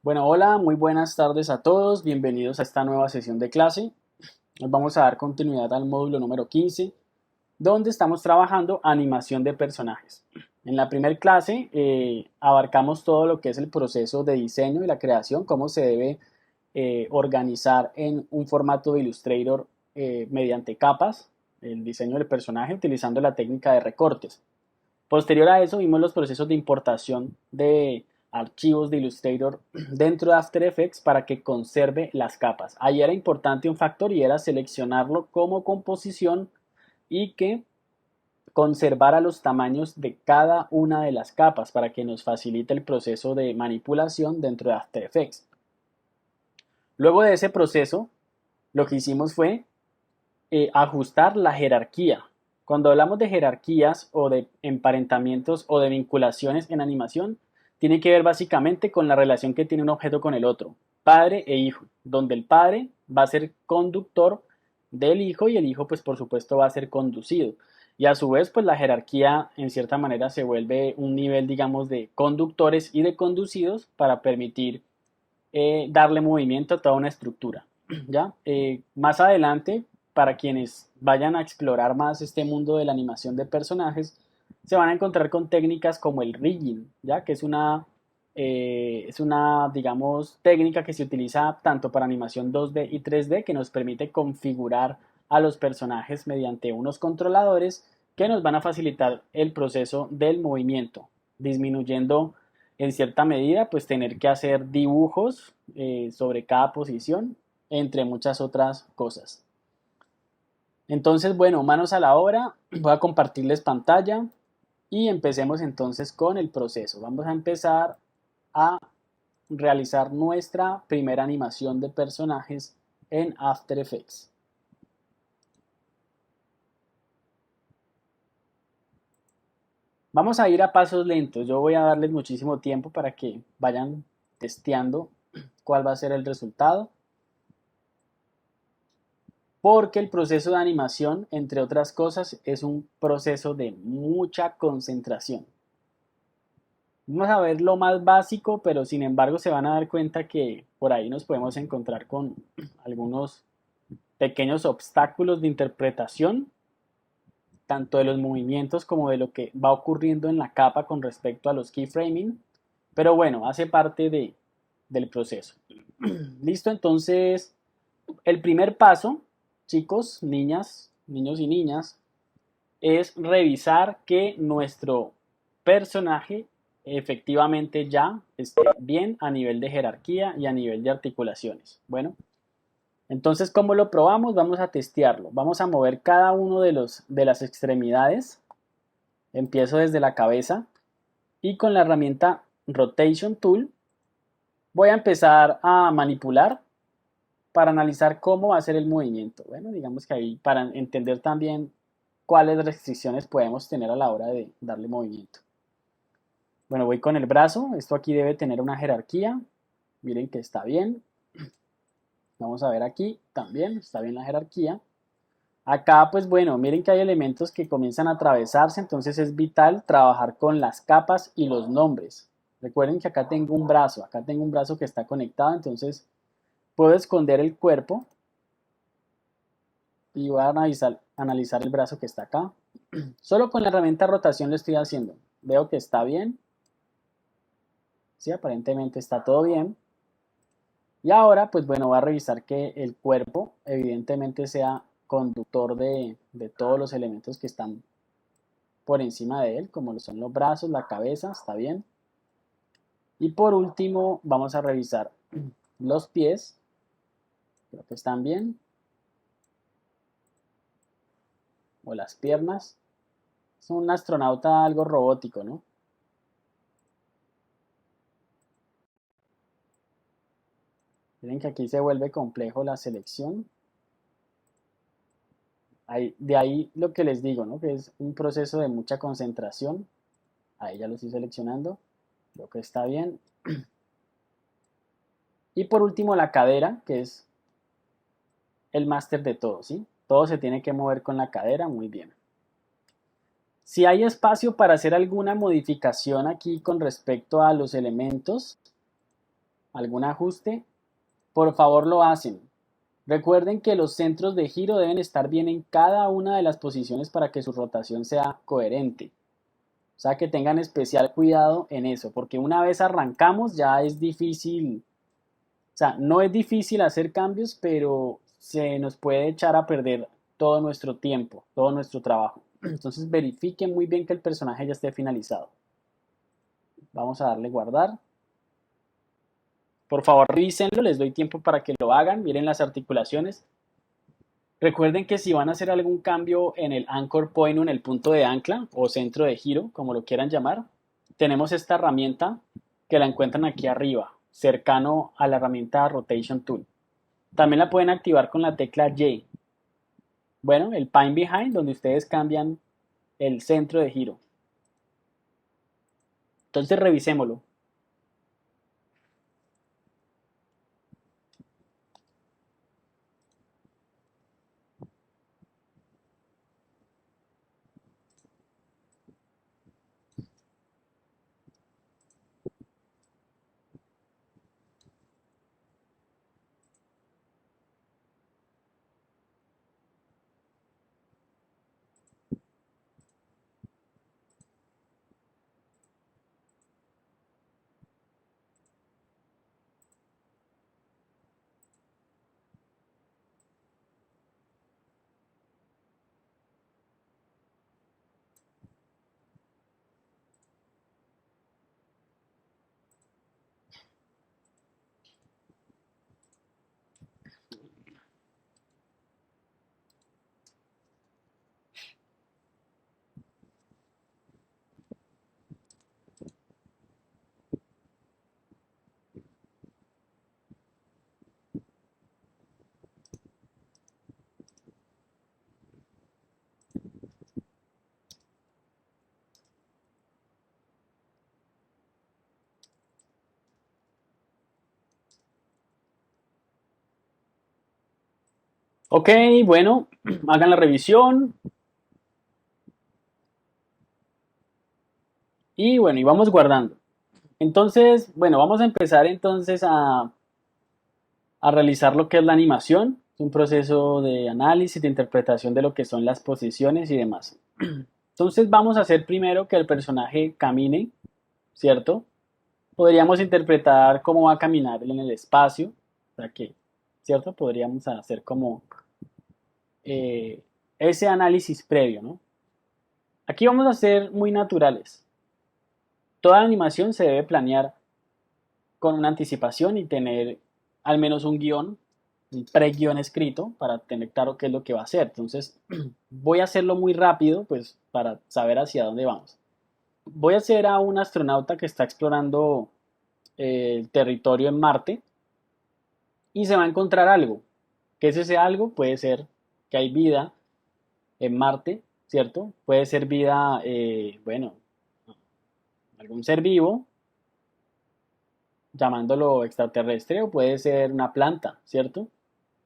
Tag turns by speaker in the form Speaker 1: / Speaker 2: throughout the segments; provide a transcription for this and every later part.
Speaker 1: Bueno, hola, muy buenas tardes a todos, bienvenidos a esta nueva sesión de clase. Hoy vamos a dar continuidad al módulo número 15, donde estamos trabajando animación de personajes. En la primera clase abarcamos todo lo que es el proceso de diseño y la creación, cómo se debe organizar en un formato de Illustrator mediante capas, el diseño del personaje utilizando la técnica de recortes. Posterior a eso vimos los procesos de importación de archivos de Illustrator dentro de After Effects para que conserve las capas. Ahí era importante un factor y era seleccionarlo como composición y que conservara los tamaños de cada una de las capas para que nos facilite el proceso de manipulación dentro de After Effects. Luego de ese proceso, lo que hicimos fue ajustar la jerarquía. Cuando hablamos de jerarquías o de emparentamientos o de vinculaciones en animación, tiene que ver básicamente con la relación que tiene un objeto con el otro, padre e hijo, donde el padre va a ser conductor del hijo y el hijo pues por supuesto va a ser conducido. Y a su vez pues la jerarquía en cierta manera se vuelve un nivel digamos de conductores y de conducidos para permitir darle movimiento a toda una estructura. ¿Ya? Más adelante, para quienes vayan a explorar más este mundo de la animación de personajes, se van a encontrar con técnicas como el rigging, ¿ya? Que es una, digamos, técnica que se utiliza tanto para animación 2D y 3D que nos permite configurar a los personajes mediante unos controladores que nos van a facilitar el proceso del movimiento, disminuyendo en cierta medida, pues tener que hacer dibujos sobre cada posición, entre muchas otras cosas. Entonces, bueno, manos a la obra, voy a compartirles pantalla y empecemos entonces con el proceso. Vamos a empezar a realizar nuestra primera animación de personajes en After Effects. Vamos a ir a pasos lentos. Yo voy a darles muchísimo tiempo para que vayan testeando cuál va a ser el resultado. Porque el proceso de animación, entre otras cosas, es un proceso de mucha concentración. Vamos a ver lo más básico, pero sin embargo se van a dar cuenta que por ahí nos podemos encontrar con algunos pequeños obstáculos de interpretación, tanto de los movimientos como de lo que va ocurriendo en la capa con respecto a los keyframing, pero bueno, hace parte del proceso. Listo, entonces el primer paso, chicos, niñas, niños y niñas, es revisar que nuestro personaje efectivamente ya esté bien a nivel de jerarquía y a nivel de articulaciones. Bueno, entonces, ¿cómo lo probamos? Vamos a testearlo. Vamos a mover cada uno de las extremidades. Empiezo desde la cabeza y con la herramienta Rotation Tool voy a empezar a manipular para analizar cómo va a ser el movimiento. Bueno, digamos que ahí para entender también cuáles restricciones podemos tener a la hora de darle movimiento. Bueno, voy con el brazo. Esto aquí debe tener una jerarquía. Miren que está bien. Vamos a ver aquí también, está bien la jerarquía. Acá, pues bueno, miren que hay elementos que comienzan a atravesarse, entonces es vital trabajar con las capas y los nombres. Recuerden que acá tengo un brazo que está conectado, entonces puedo esconder el cuerpo y voy a analizar el brazo que está acá. Solo con la herramienta rotación lo estoy haciendo. Veo que está bien. Sí, aparentemente está todo bien. Y ahora, pues bueno, voy a revisar que el cuerpo evidentemente sea conductor de todos los elementos que están por encima de él, como lo son los brazos, la cabeza, está bien. Y por último, vamos a revisar los pies. Creo que están bien. O las piernas. Es un astronauta algo robótico, ¿no? Miren que aquí se vuelve complejo la selección. De ahí lo que les digo, ¿no? Que es un proceso de mucha concentración. Ahí ya lo estoy seleccionando. Creo que está bien. Y por último la cadera, que es el máster de todo, ¿sí? Todo se tiene que mover con la cadera, muy bien. Si hay espacio para hacer alguna modificación aquí con respecto a los elementos, algún ajuste, por favor lo hacen. Recuerden que los centros de giro deben estar bien en cada una de las posiciones para que su rotación sea coherente. O sea que tengan especial cuidado en eso, porque una vez arrancamos ya es difícil, o sea, no es difícil hacer cambios, pero se nos puede echar a perder todo nuestro tiempo, todo nuestro trabajo. Entonces verifiquen muy bien que el personaje ya esté finalizado. Vamos a darle guardar. Por favor, revísenlo, les doy tiempo para que lo hagan, miren las articulaciones. Recuerden que si van a hacer algún cambio en el anchor point o en el punto de ancla o centro de giro, como lo quieran llamar, tenemos esta herramienta que la encuentran aquí arriba, cercano a la herramienta Rotation Tool. También la pueden activar con la tecla Y. Bueno, el Pine Behind, donde ustedes cambian el centro de giro. Entonces revisémoslo. Ok, bueno, hagan la revisión. Y bueno, y vamos guardando. Entonces, bueno, vamos a empezar entonces a realizar lo que es la animación. Es un proceso de análisis, de interpretación de lo que son las posiciones y demás. Entonces vamos a hacer primero que el personaje camine, ¿cierto? Podríamos interpretar cómo va a caminar en el espacio, o sea que, ¿cierto? Podríamos hacer como eh, ese análisis previo, ¿no? Aquí vamos a ser muy naturales. Toda animación se debe planear con una anticipación y tener al menos un guión, un pre-guión escrito para tener claro qué es lo que va a hacer. Entonces, voy a hacerlo muy rápido, pues para saber hacia dónde vamos. Voy a hacer a un astronauta que está explorando el territorio en Marte y se va a encontrar algo. ¿Qué es ese algo? Puede ser que hay vida en Marte, ¿cierto? Puede ser vida, bueno, algún ser vivo, llamándolo extraterrestre, o puede ser una planta, ¿cierto?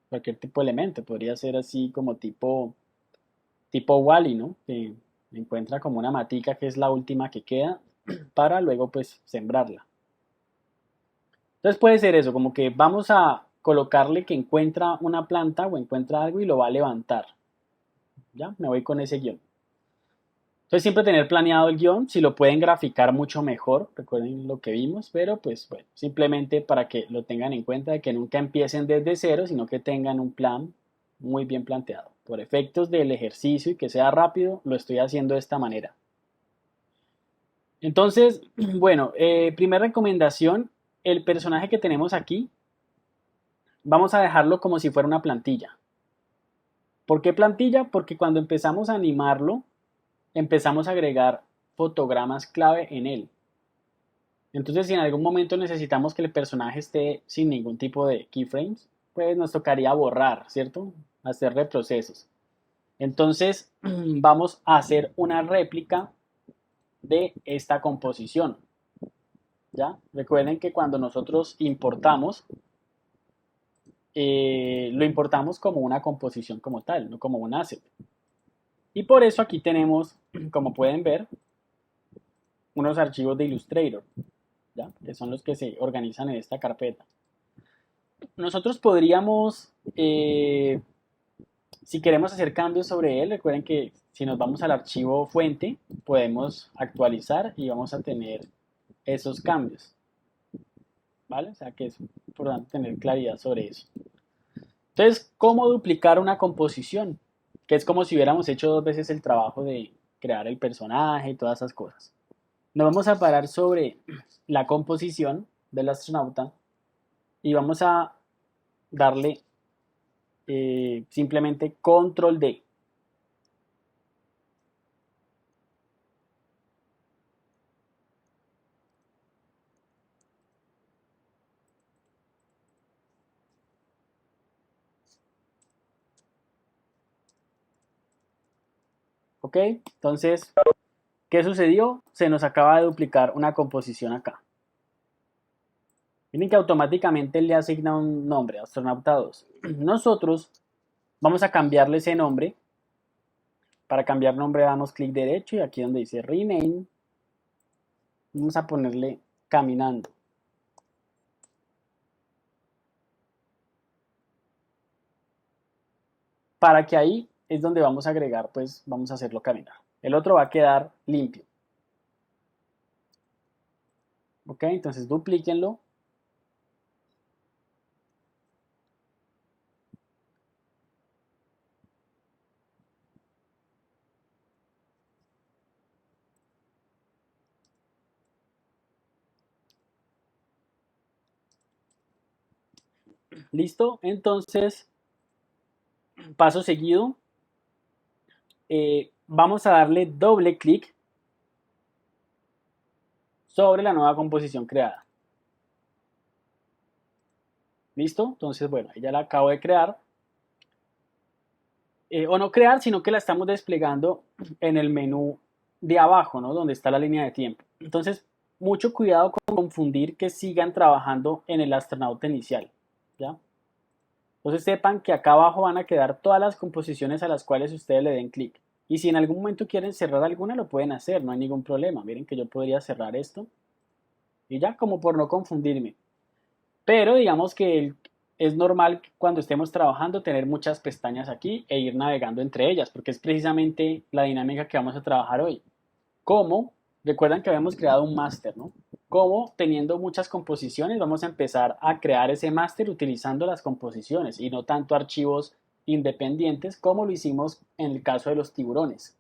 Speaker 1: Cualquier tipo de elemento, podría ser así como tipo Wall-E, ¿no? Que encuentra como una matica que es la última que queda para luego pues sembrarla. Entonces puede ser eso, como que vamos a colocarle que encuentra una planta o encuentra algo y lo va a levantar. Ya, me voy con ese guión. Entonces siempre tener planeado el guión, si lo pueden graficar mucho mejor, recuerden lo que vimos, pero pues bueno, simplemente para que lo tengan en cuenta de que nunca empiecen desde cero, sino que tengan un plan muy bien planteado. Por efectos del ejercicio y que sea rápido, lo estoy haciendo de esta manera. Entonces, bueno, primera recomendación, el personaje que tenemos aquí, vamos a dejarlo como si fuera una plantilla. ¿Por qué plantilla? Porque cuando empezamos a animarlo, empezamos a agregar fotogramas clave en él. Entonces, si en algún momento necesitamos que el personaje esté sin ningún tipo de keyframes, pues nos tocaría borrar, ¿cierto? Hacer reprocesos. Entonces, vamos a hacer una réplica de esta composición. ¿Ya? Recuerden que cuando nosotros importamos, lo importamos como una composición como tal, no como un asset. Y por eso aquí tenemos, como pueden ver, unos archivos de Illustrator. ¿ya? Que son los que se organizan en esta carpeta. Nosotros podríamos, si queremos hacer cambios sobre él, recuerden que si nos vamos al archivo fuente, podemos actualizar y vamos a tener esos cambios, ¿vale? O sea que es importante tener claridad sobre eso. Entonces, ¿cómo duplicar una composición? Que es como si hubiéramos hecho dos veces el trabajo de crear el personaje y todas esas cosas. Nos vamos a parar sobre la composición del astronauta y vamos a darle simplemente control D. ¿Ok? Entonces, ¿qué sucedió? Se nos acaba de duplicar una composición acá. Miren que automáticamente le asigna un nombre, astronauta 2. Nosotros vamos a cambiarle ese nombre. Para cambiar nombre damos clic derecho y aquí donde dice rename, vamos a ponerle caminando. Para que ahí es donde vamos a agregar, pues vamos a hacerlo caminar. El otro va a quedar limpio. Ok, entonces duplíquenlo. Listo, entonces paso seguido, vamos a darle doble clic sobre la nueva composición creada. ¿Listo? Entonces, bueno, ya la acabo de crear. O no crear, sino que la estamos desplegando en el menú de abajo, ¿no? Donde está la línea de tiempo. Entonces, mucho cuidado con confundir que sigan trabajando en el astronauta inicial, ¿ya? Entonces sepan que acá abajo van a quedar todas las composiciones a las cuales ustedes le den clic. Y si en algún momento quieren cerrar alguna, lo pueden hacer, no hay ningún problema. Miren que yo podría cerrar esto y ya, como por no confundirme. Pero digamos que es normal cuando estemos trabajando tener muchas pestañas aquí e ir navegando entre ellas, porque es precisamente la dinámica que vamos a trabajar hoy. ¿Cómo? Recuerdan que habíamos creado un máster, ¿no? ¿Cómo? Teniendo muchas composiciones, vamos a empezar a crear ese máster utilizando las composiciones y no tanto archivos independientes como lo hicimos en el caso de los tiburones,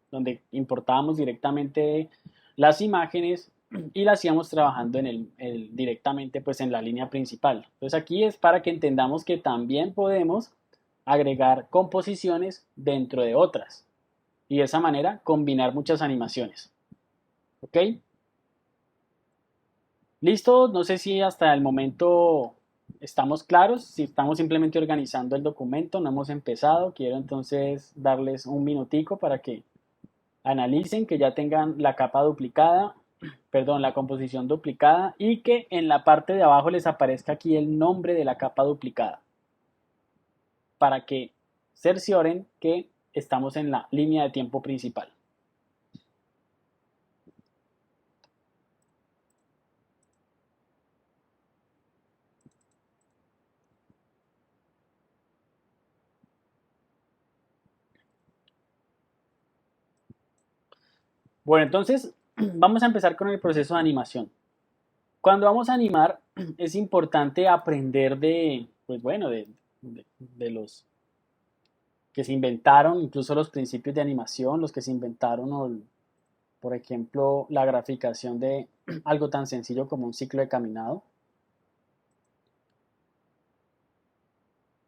Speaker 1: donde importábamos directamente las imágenes y las íbamos trabajando directamente pues en la línea principal. Entonces aquí es para que entendamos que también podemos agregar composiciones dentro de otras y de esa manera combinar muchas animaciones. ¿Ok? ¿Listo? No sé si hasta el momento estamos claros, si estamos simplemente organizando el documento, no hemos empezado. Quiero entonces darles un minutico para que analicen, que ya tengan la capa duplicada, perdón, la composición duplicada y que en la parte de abajo les aparezca aquí el nombre de la capa duplicada para que cercioren que estamos en la línea de tiempo principal. Bueno, entonces vamos a empezar con el proceso de animación. Cuando vamos a animar, es importante aprender de, pues bueno, de los que se inventaron, incluso los principios de animación, los que se inventaron, por ejemplo, la graficación de algo tan sencillo como un ciclo de caminado,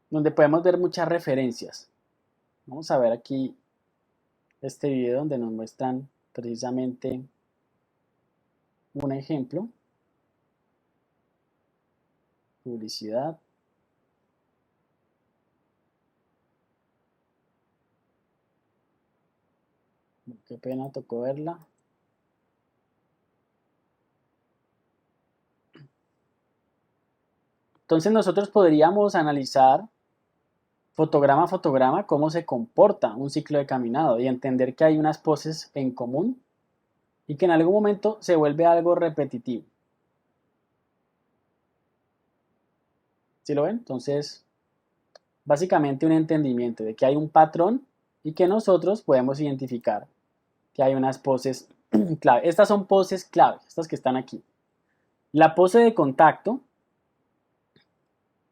Speaker 1: donde podemos ver muchas referencias. Vamos a ver aquí este video donde nos muestran precisamente un ejemplo, publicidad. Qué pena, tocó verla. Entonces nosotros podríamos analizar fotograma a fotograma cómo se comporta un ciclo de caminado y entender que hay unas poses en común y que en algún momento se vuelve algo repetitivo. ¿Sí lo ven? Entonces, básicamente un entendimiento de que hay un patrón y que nosotros podemos identificar que hay unas poses clave. Estas son poses clave, estas que están aquí. La pose de contacto,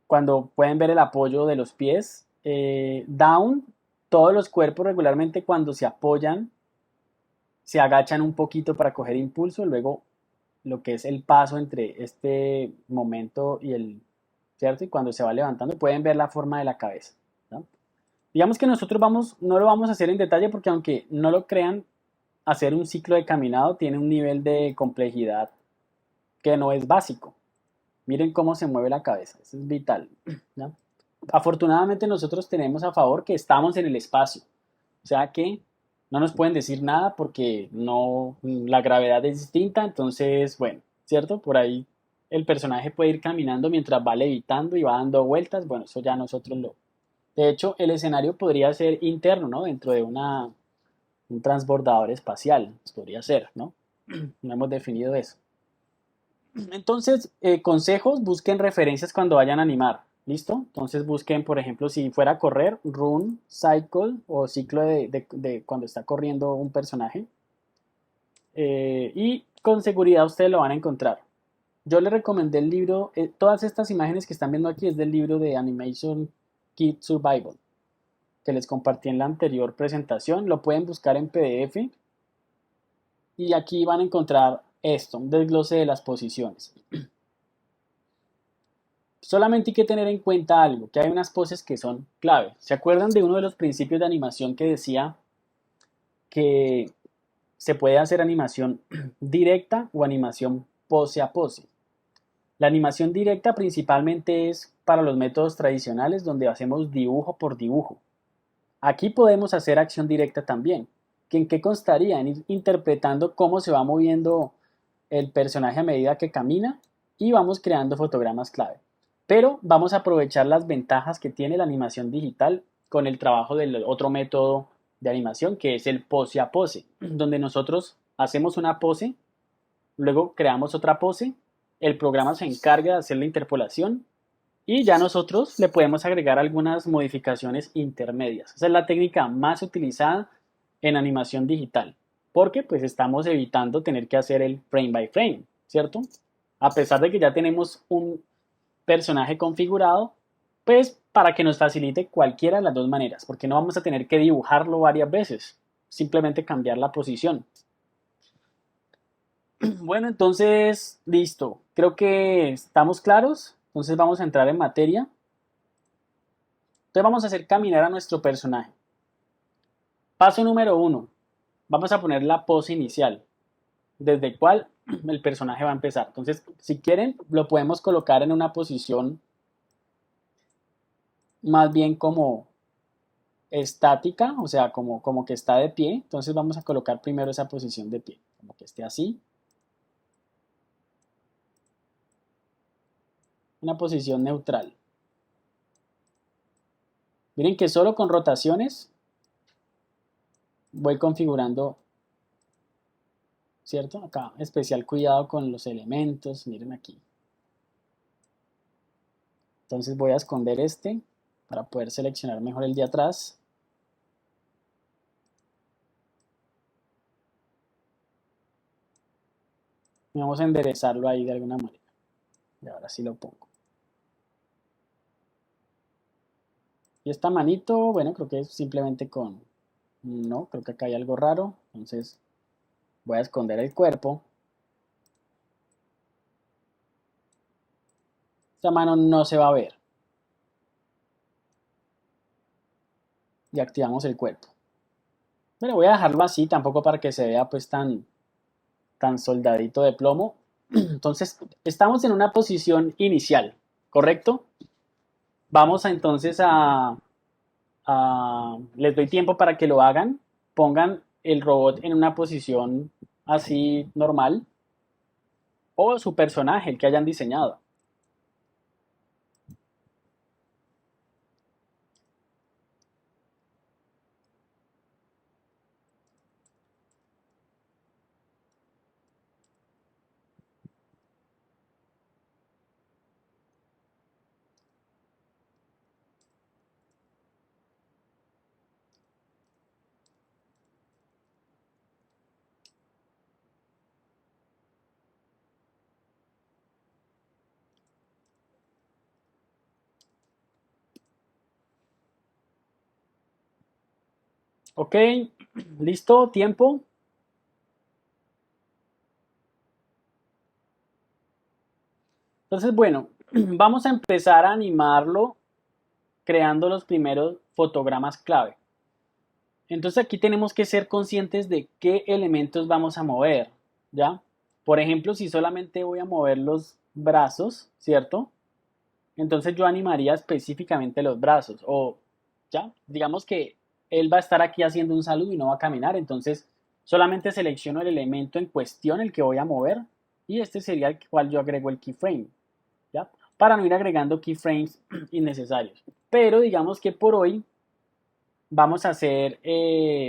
Speaker 1: cuando pueden ver el apoyo de los pies, down, todos los cuerpos regularmente cuando se apoyan, se agachan un poquito para coger impulso, luego lo que es el paso entre este momento y el, ¿cierto? Y cuando se va levantando, pueden ver la forma de la cabeza, ¿no? Digamos que nosotros no lo vamos a hacer en detalle porque aunque no lo crean, hacer un ciclo de caminado tiene un nivel de complejidad que no es básico. Miren cómo se mueve la cabeza, eso es vital, ¿no? Afortunadamente nosotros tenemos a favor que estamos en el espacio, o sea que no nos pueden decir nada porque no, la gravedad es distinta, entonces, bueno, ¿cierto? Por ahí el personaje puede ir caminando mientras va levitando y va dando vueltas, bueno, eso ya nosotros lo... De hecho, el escenario podría ser interno, ¿no? Dentro de un transbordador espacial, podría ser, ¿no? No hemos definido eso. Entonces, consejos, busquen referencias cuando vayan a animar. ¿Listo? Entonces busquen, por ejemplo, si fuera a correr, run, cycle o ciclo de cuando está corriendo un personaje. Y con seguridad ustedes lo van a encontrar. Yo les recomendé el libro, todas estas imágenes que están viendo aquí es del libro de Animation Kit Survival, que les compartí en la anterior presentación. Lo pueden buscar en PDF y aquí van a encontrar esto, un desglose de las posiciones. Solamente hay que tener en cuenta algo, que hay unas poses que son clave. ¿Se acuerdan de uno de los principios de animación que decía que se puede hacer animación directa o animación pose a pose? La animación directa principalmente es para los métodos tradicionales donde hacemos dibujo por dibujo. Aquí podemos hacer acción directa también. ¿En qué constaría? En ir interpretando cómo se va moviendo el personaje a medida que camina y vamos creando fotogramas clave. Pero vamos a aprovechar las ventajas que tiene la animación digital con el trabajo del otro método de animación que es el pose a pose, donde nosotros hacemos una pose, luego creamos otra pose, el programa se encarga de hacer la interpolación y ya nosotros le podemos agregar algunas modificaciones intermedias. Esa es la técnica más utilizada en animación digital, porque pues estamos evitando tener que hacer el frame by frame, ¿cierto? A pesar de que ya tenemos un personaje configurado, pues para que nos facilite cualquiera de las dos maneras, porque no vamos a tener que dibujarlo varias veces, simplemente cambiar la posición. Bueno, entonces, listo. Creo que estamos claros. Entonces vamos a entrar en materia. Entonces vamos a hacer caminar a nuestro personaje. Paso número 1. Vamos a poner la pose inicial, desde el cual el personaje va a empezar. Entonces, si quieren, lo podemos colocar en una posición más bien como estática, o sea, como que está de pie. Entonces vamos a colocar primero esa posición de pie, como que esté así. Una posición neutral. Miren que solo con rotaciones voy configurando, ¿cierto? Acá, especial cuidado con los elementos, miren aquí. Entonces voy a esconder este para poder seleccionar mejor el de atrás. Y vamos a enderezarlo ahí de alguna manera. Y ahora sí lo pongo. Y esta manito, bueno, creo que es simplemente con... No, creo que acá hay algo raro. Entonces voy a esconder el cuerpo. Esta mano no se va a ver. Y activamos el cuerpo. Bueno, voy a dejarlo así, tampoco para que se vea pues tan soldadito de plomo. Entonces, estamos en una posición inicial, ¿correcto? Vamos a, entonces les doy tiempo para que lo hagan. Pongan el robot en una posición así normal o su personaje, el que hayan diseñado. Ok, listo, tiempo. Entonces, bueno, vamos a empezar a animarlo creando los primeros fotogramas clave. Entonces aquí tenemos que ser conscientes de qué elementos vamos a mover, ¿ya? Por ejemplo, si solamente voy a mover los brazos, ¿cierto? Entonces yo animaría específicamente los brazos o, ¿ya? Digamos que él va a estar aquí haciendo un saludo y no va a caminar, entonces solamente selecciono el elemento en cuestión, el que voy a mover, y este sería el cual yo agrego el keyframe, ¿ya? Para no ir agregando keyframes innecesarios. Pero digamos que por hoy vamos a hacer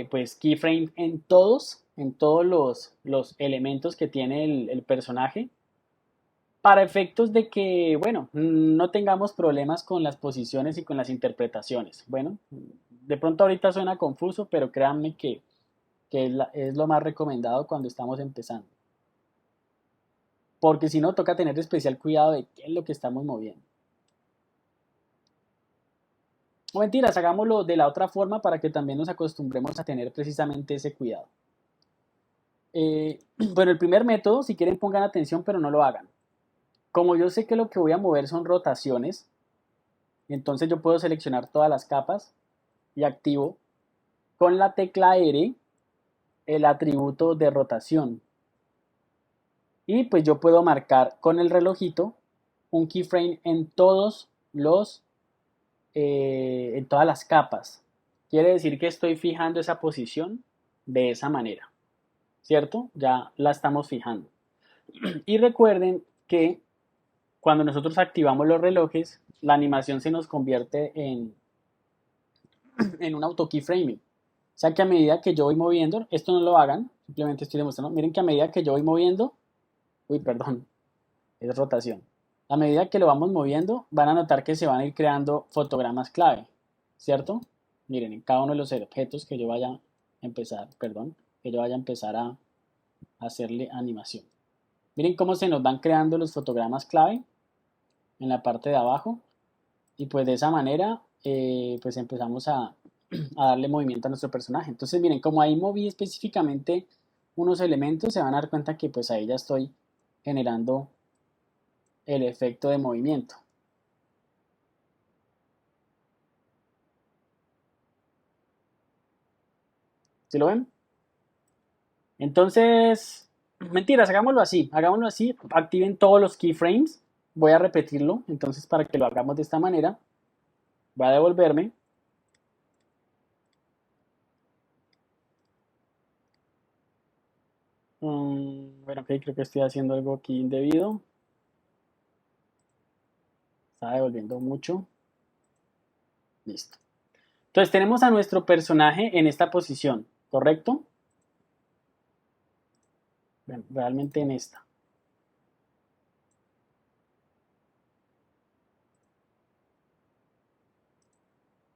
Speaker 1: pues keyframe en todos los elementos que tiene el personaje, para efectos de que, bueno, no tengamos problemas con las posiciones y con las interpretaciones. Bueno, de pronto ahorita suena confuso, pero créanme que es lo más recomendado cuando estamos empezando. Porque si no, toca tener especial cuidado de qué es lo que estamos moviendo. O mentiras, hagámoslo de la otra forma para que también nos acostumbremos a tener precisamente ese cuidado. Bueno, el primer método, si quieren pongan atención, pero no lo hagan. Como yo sé que lo que voy a mover son rotaciones, entonces yo puedo seleccionar todas las capas y activo con la tecla R el atributo de rotación. Y pues yo puedo marcar con el relojito un keyframe en en todas las capas. Quiere decir que estoy fijando esa posición de esa manera, ¿cierto? Ya la estamos fijando. Y recuerden que cuando nosotros activamos los relojes, la animación se nos convierte en un auto keyframing. O sea que a medida que yo voy moviendo, esto no lo hagan, simplemente estoy demostrando, miren que a medida que yo voy moviendo, uy, perdón, es rotación. A medida que lo vamos moviendo, van a notar que se van a ir creando fotogramas clave, ¿cierto? Miren, en cada uno de los objetos que yo vaya a empezar, perdón, que yo vaya a empezar a hacerle animación. Miren cómo se nos van creando los fotogramas clave en la parte de abajo y pues de esa manera pues empezamos a darle movimiento a nuestro personaje. Entonces miren, como ahí moví específicamente unos elementos, se van a dar cuenta que pues ahí ya estoy generando el efecto de movimiento. ¿Sí lo ven? Entonces, mentiras, hagámoslo así, activen todos los keyframes, voy a repetirlo, entonces para que lo hagamos de esta manera, voy a devolverme. Bueno, ok, creo que estoy haciendo algo aquí indebido, está devolviendo mucho, listo. Entonces tenemos a nuestro personaje en esta posición, ¿correcto? Bueno, realmente en esta.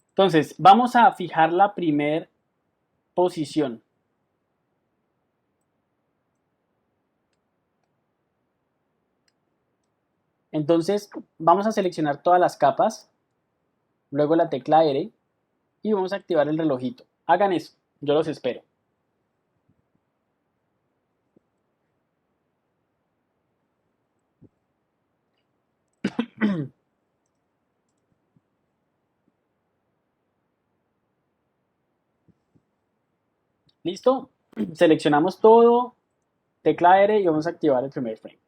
Speaker 1: Entonces, vamos a fijar la primer posición. Entonces, vamos a seleccionar todas las capas, luego la tecla R y vamos a activar el relojito. Hagan eso, yo los espero. ¿Listo? Seleccionamos todo, tecla R y vamos a activar el primer frame.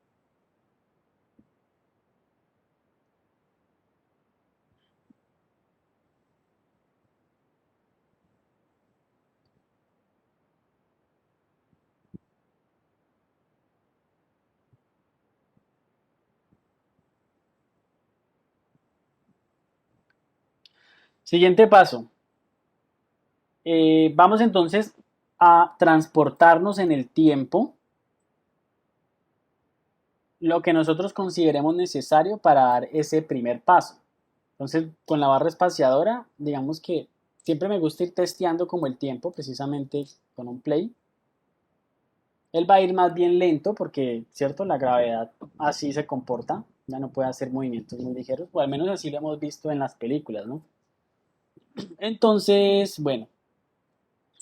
Speaker 1: Siguiente paso. Vamos entonces a transportarnos en el tiempo lo que nosotros consideremos necesario para dar ese primer paso. Entonces, con la barra espaciadora, digamos que siempre me gusta ir testeando como el tiempo, precisamente con un play. Él va a ir más bien lento porque, ¿cierto? La gravedad así se comporta, ya no puede hacer movimientos muy ligeros, o al menos así lo hemos visto en las películas, ¿no? Entonces, bueno,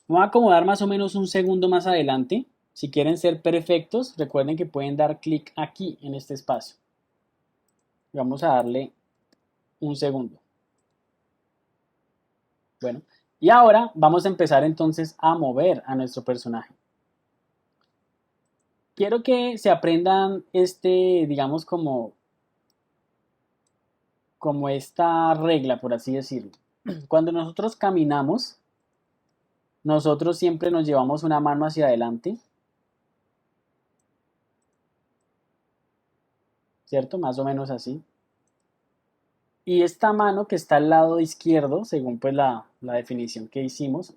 Speaker 1: Me voy a acomodar más o menos un segundo más adelante. Si quieren ser perfectos, recuerden que pueden dar clic aquí en este espacio. Vamos a darle un segundo. Bueno, y ahora vamos a empezar entonces a mover a nuestro personaje. Quiero que se aprendan digamos, como esta regla, por así decirlo. Cuando nosotros caminamos, nosotros siempre nos llevamos una mano hacia adelante, ¿cierto? Más o menos así. Y esta mano que está al lado izquierdo, según pues la definición que hicimos,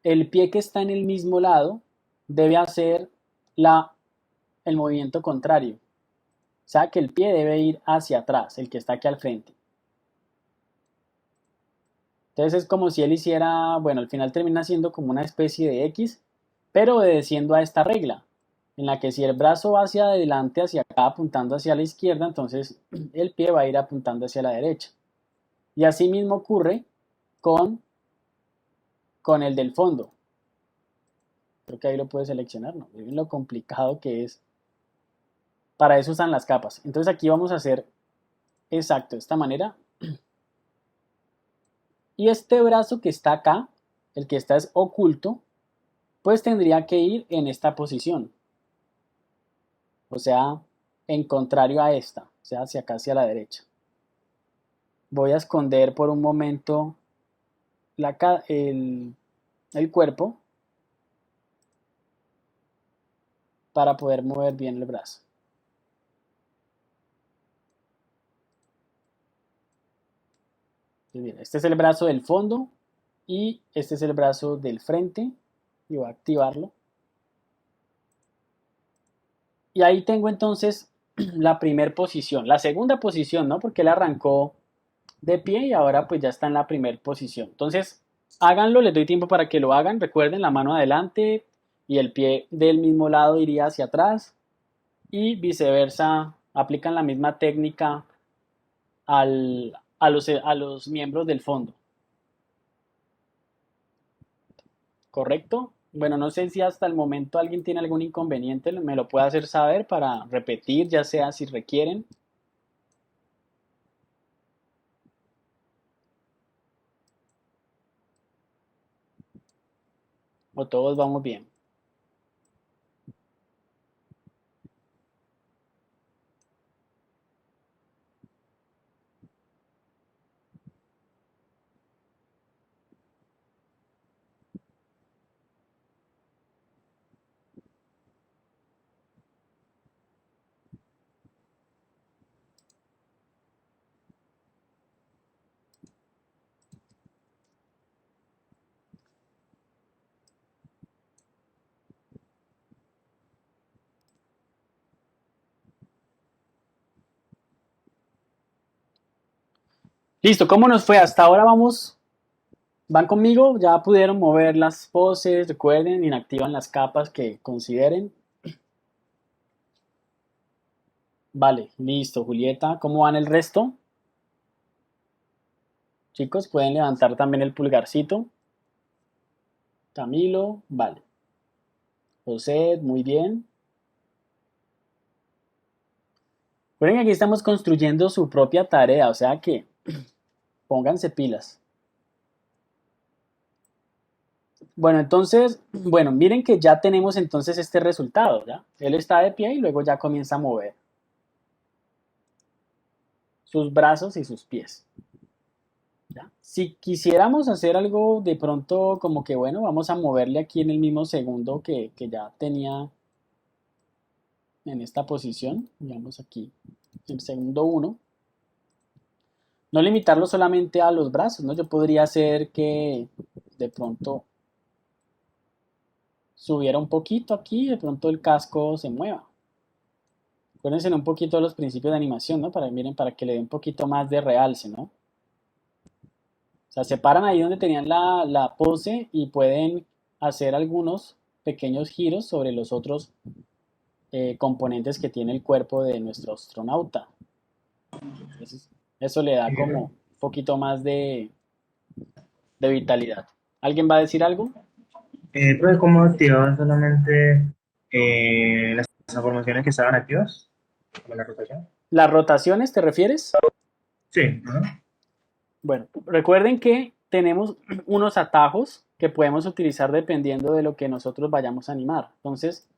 Speaker 1: el pie que está en el mismo lado debe hacer el movimiento contrario. O sea que el pie debe ir hacia atrás, el que está aquí al frente. Entonces es como si él hiciera, bueno, al final termina siendo como una especie de X, pero obedeciendo a esta regla, en la que si el brazo va hacia adelante, hacia acá, apuntando hacia la izquierda, entonces el pie va a ir apuntando hacia la derecha. Y así mismo ocurre con, con el del fondo. Creo que ahí lo puedes seleccionar, ¿no? Miren lo complicado que es. Para eso están las capas. Entonces aquí vamos a hacer exacto de esta manera. Y este brazo que está acá, el que está es oculto, pues tendría que ir en esta posición. O sea, en contrario a esta, o sea, hacia acá, hacia la derecha. Voy a esconder por un momento el cuerpo para poder mover bien el brazo. Entonces, mira, este es el brazo del fondo y este es el brazo del frente. Y voy a activarlo. Y ahí tengo entonces la primera posición, la segunda posición, ¿no? Porque él arrancó de pie y ahora pues ya está en la primera posición. Entonces, háganlo, les doy tiempo para que lo hagan. Recuerden, la mano adelante y el pie del mismo lado iría hacia atrás y viceversa. Aplican la misma técnica a los miembros del fondo. ¿Correcto? Bueno, no sé si hasta el momento alguien tiene algún inconveniente, me lo puede hacer saber para repetir, ya sea si requieren. O todos vamos bien. Listo, ¿cómo nos fue? Hasta ahora van conmigo, ya pudieron mover las poses, recuerden, inactivan las capas que consideren. Vale, listo, Julieta, ¿cómo van el resto? Chicos, pueden levantar también el pulgarcito. Camilo, vale. José, muy bien. Recuerden que aquí estamos construyendo su propia tarea, o sea que pónganse pilas. Bueno, entonces, bueno, miren que ya tenemos entonces este resultado, ¿ya? Él está de pie y luego ya comienza a mover sus brazos y sus pies, ¿ya? Si quisiéramos hacer algo de pronto como que, bueno, vamos a moverle aquí en el mismo segundo que ya tenía en esta posición, digamos aquí, el segundo uno, no limitarlo solamente a los brazos, ¿no? Yo podría hacer que de pronto subiera un poquito aquí, de pronto el casco se mueva. Acuérdense un poquito de los principios de animación, ¿no? Miren, para que le dé un poquito más de realce, ¿no? O sea, se paran ahí donde tenían la pose y pueden hacer algunos pequeños giros sobre los otros componentes que tiene el cuerpo de nuestro astronauta. Entonces, eso le da como un poquito más de vitalidad. ¿Alguien va a decir algo?
Speaker 2: Profe, ¿cómo activaban solamente las transformaciones que estaban activas? ¿Como la rotación?
Speaker 1: ¿Las rotaciones te refieres?
Speaker 2: Sí. Ajá.
Speaker 1: Bueno, recuerden que tenemos unos atajos que podemos utilizar dependiendo de lo que nosotros vayamos a animar. Entonces,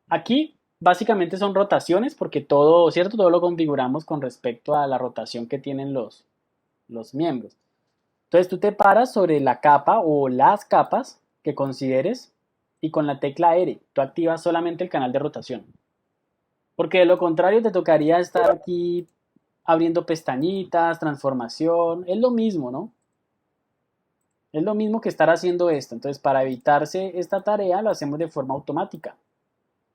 Speaker 1: aquí básicamente son rotaciones porque todo, ¿cierto? Todo lo configuramos con respecto a la rotación que tienen los miembros. Entonces tú te paras sobre la capa o las capas que consideres y con la tecla R tú activas solamente el canal de rotación. Porque de lo contrario te tocaría estar aquí abriendo pestañitas, transformación, es lo mismo, ¿no? Es lo mismo que estar haciendo esto. Entonces para evitarse esta tarea lo hacemos de forma automática.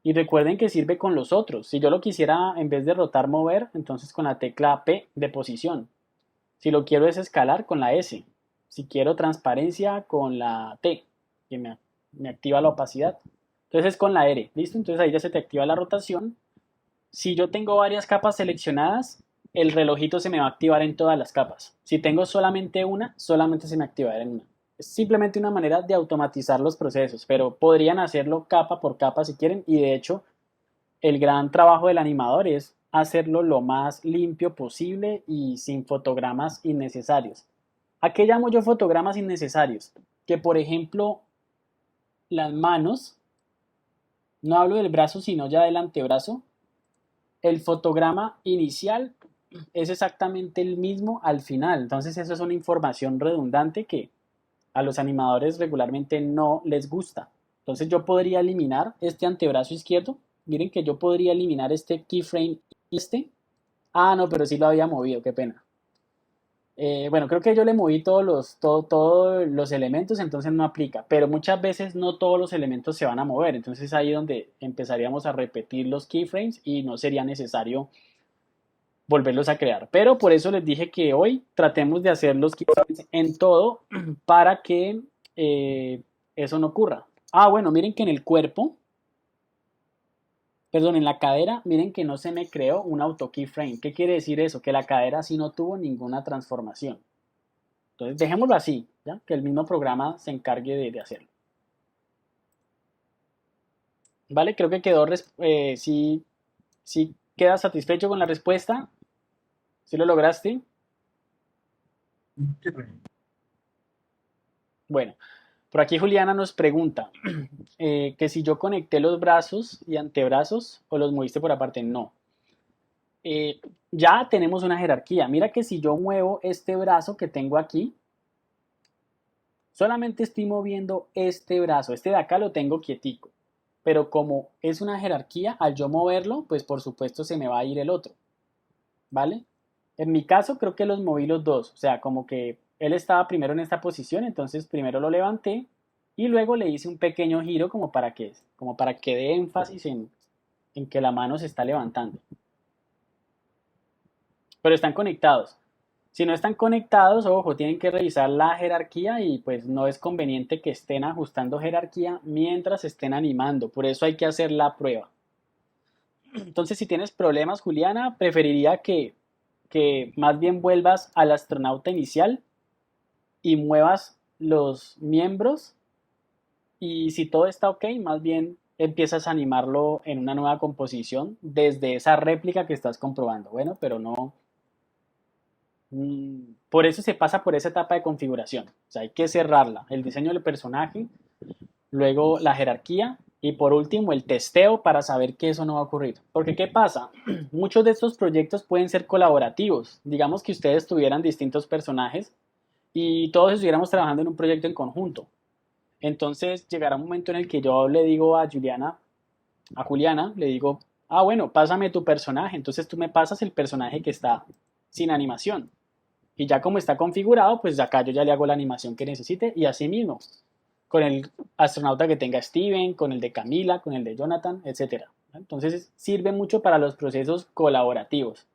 Speaker 1: Y recuerden que sirve con los otros. Si yo lo quisiera en vez de rotar mover, entonces con la tecla P de posición. Si lo quiero desescalar con la S. Si quiero transparencia con la T, que me activa la opacidad. Entonces es con la R, ¿listo? Entonces ahí ya se te activa la rotación. Si yo tengo varias capas seleccionadas, el relojito se me va a activar en todas las capas. Si tengo solamente una, solamente se me activará en una. Es simplemente una manera de automatizar los procesos, pero podrían hacerlo capa por capa si quieren y de hecho el gran trabajo del animador es hacerlo lo más limpio posible y sin fotogramas innecesarios. ¿A qué llamo yo fotogramas innecesarios? Que por ejemplo las manos, no hablo del brazo sino ya del antebrazo, el fotograma inicial es exactamente el mismo al final. Entonces eso es una información redundante que a los animadores regularmente no les gusta. Entonces yo podría eliminar este antebrazo izquierdo. Miren que yo podría eliminar este keyframe y este. Ah, no, pero sí lo había movido, qué pena. Bueno, creo que yo le moví todos los elementos, entonces no aplica. Pero muchas veces no todos los elementos se van a mover. Entonces ahí es donde empezaríamos a repetir los keyframes y no sería necesario volverlos a crear. Pero por eso les dije que hoy tratemos de hacer los keyframes en todo para que eh, eso no ocurra. Ah, bueno, miren que en el cuerpo, perdón, en la cadera, miren que no se me creó un auto keyframe. ¿Qué quiere decir eso? Que la cadera sí no tuvo ninguna transformación. Entonces dejémoslo así, ¿ya? Que el mismo programa se encargue de hacerlo. ¿Vale? Creo que quedó, sí, sí quedas satisfecho con la respuesta. ¿Sí lo lograste?
Speaker 2: Sí, profe.
Speaker 1: Bueno, por aquí Juliana nos pregunta que si yo conecté los brazos y antebrazos o los moviste por aparte. No. Eh, ya tenemos una jerarquía. Mira que si yo muevo este brazo que tengo aquí, solamente estoy moviendo este brazo. Este de acá lo tengo quietico. Pero como es una jerarquía, al yo moverlo, pues por supuesto se me va a ir el otro. ¿Vale? En mi caso creo que los moví los dos. O sea, como que él estaba primero en esta posición, entonces primero lo levanté y luego le hice un pequeño giro como para que dé énfasis en que la mano se está levantando. Pero están conectados. Si no están conectados, ojo, tienen que revisar la jerarquía y pues no es conveniente que estén ajustando jerarquía mientras estén animando. Por eso hay que hacer la prueba. Entonces, si tienes problemas, Juliana, preferiría que más bien vuelvas al astronauta inicial y muevas los miembros y si todo está ok, más bien empiezas a animarlo en una nueva composición desde esa réplica que estás comprobando. Bueno, pero no, por eso se pasa por esa etapa de configuración. O sea, hay que cerrarla. El diseño del personaje, luego la jerarquía y por último el testeo para saber que eso no va a ocurrir. Porque ¿qué pasa? Muchos de estos proyectos pueden ser colaborativos. Digamos que ustedes tuvieran distintos personajes y todos estuviéramos trabajando en un proyecto en conjunto. Entonces llegará un momento en el que yo le digo a Juliana, le digo, ah, bueno, pásame tu personaje. Entonces tú me pasas el personaje que está sin animación. Y ya como está configurado, pues acá yo ya le hago la animación que necesite y así mismo, con el astronauta que tenga Steven, con el de Camila, con el de Jonathan, etcétera. Entonces sirve mucho para los procesos colaborativos.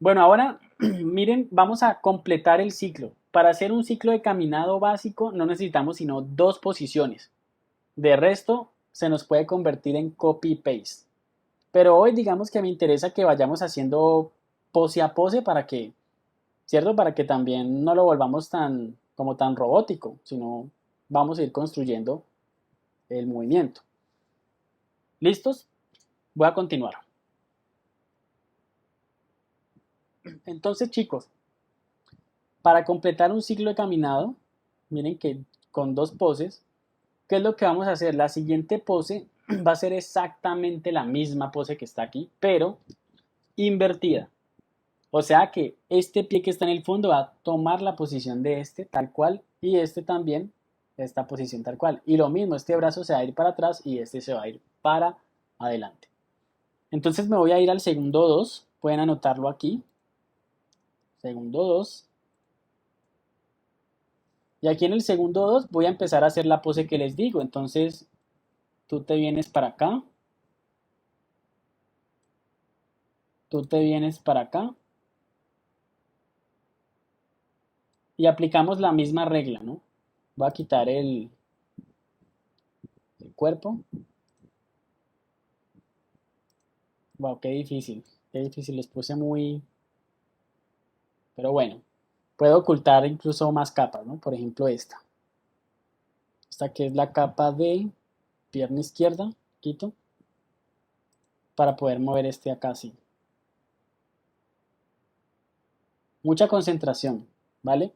Speaker 1: Bueno, ahora miren, vamos a completar el ciclo. Para hacer un ciclo de caminado básico no necesitamos sino dos posiciones. De resto, se nos puede convertir en copy-paste. Pero hoy digamos que me interesa que vayamos haciendo pose a pose para que, ¿cierto? Para que también no lo volvamos como tan robótico, sino vamos a ir construyendo el movimiento. ¿Listos? Voy a continuar. Entonces, chicos, para completar un ciclo de caminado, miren que con 2 poses, ¿qué es lo que vamos a hacer? La siguiente pose va a ser exactamente la misma pose que está aquí, pero invertida. O sea que este pie que está en el fondo va a tomar la posición de este tal cual y este también, esta posición tal cual. Y lo mismo, este brazo se va a ir para atrás y este se va a ir para adelante. Entonces me voy a ir al segundo 2, pueden anotarlo aquí. Segundo 2. Y aquí en el segundo 2 voy a empezar a hacer la pose que les digo. Entonces tú te vienes para acá. Tú te vienes para acá. Y aplicamos la misma regla, ¿no? Voy a quitar el cuerpo. Wow, qué difícil. Qué difícil. Les puse muy... Pero bueno. Puedo ocultar incluso más capas, ¿no? Por ejemplo esta. Esta que es la capa de pierna izquierda. Quito. Para poder mover este acá así. Mucha concentración, ¿vale?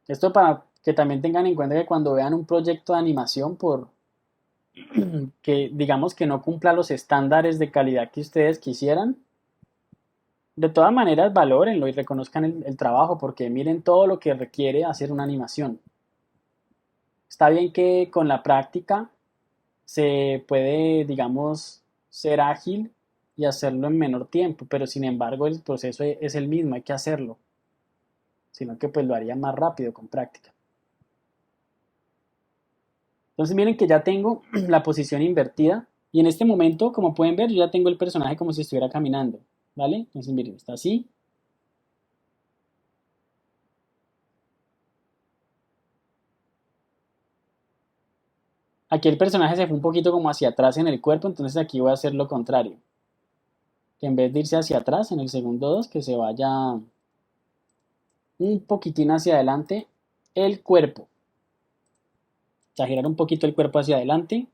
Speaker 1: Esto para que también tengan en cuenta que cuando vean un proyecto de animación por que digamos que no cumpla los estándares de calidad que ustedes quisieran, de todas maneras valórenlo y reconozcan el trabajo porque miren todo lo que requiere hacer una animación. Está bien que con la práctica se puede, digamos, ser ágil y hacerlo en menor tiempo, pero sin embargo el proceso es el mismo, hay que hacerlo, sino que pues lo haría más rápido con práctica. Entonces miren que ya tengo la posición invertida y en este momento, como pueden ver, yo ya tengo el personaje como si estuviera caminando, ¿vale? Entonces miren, está así. Aquí el personaje se fue un poquito como hacia atrás en el cuerpo, entonces aquí voy a hacer lo contrario. Que en vez de irse hacia atrás en el segundo 2, que se vaya un poquitín hacia adelante el cuerpo. Exagerar un poquito el cuerpo hacia adelante.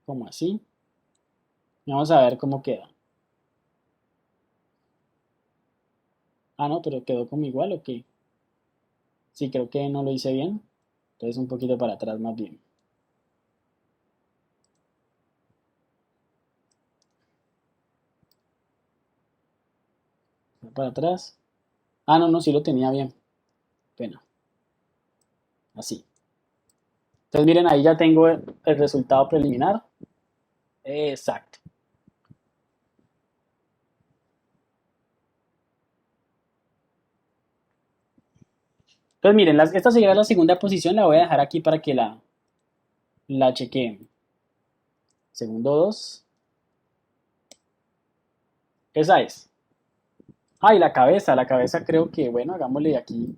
Speaker 1: Como así. Vamos a ver cómo queda. Ah, no, pero quedó como igual o qué. Sí, creo que no lo hice bien. Entonces un poquito para atrás más bien. Para atrás. Ah, no, no, sí lo tenía bien. Bueno, así. Entonces miren, ahí ya tengo el resultado preliminar. Exacto. Entonces miren, esta sería la segunda posición, la voy a dejar aquí para que la chequeen. Segundo 2. Esa es. Ah, y la cabeza creo que, bueno, hagámosle aquí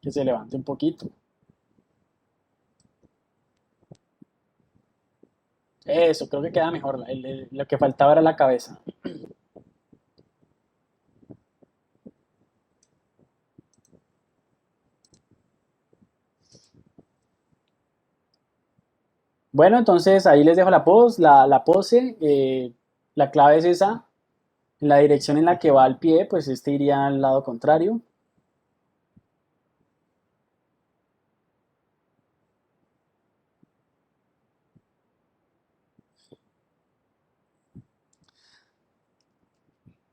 Speaker 1: que se levante un poquito. Eso, creo que queda mejor. Lo que faltaba era la cabeza. Bueno, entonces ahí les dejo la pose. La clave es esa. En la dirección en la que va el pie, pues este iría al lado contrario.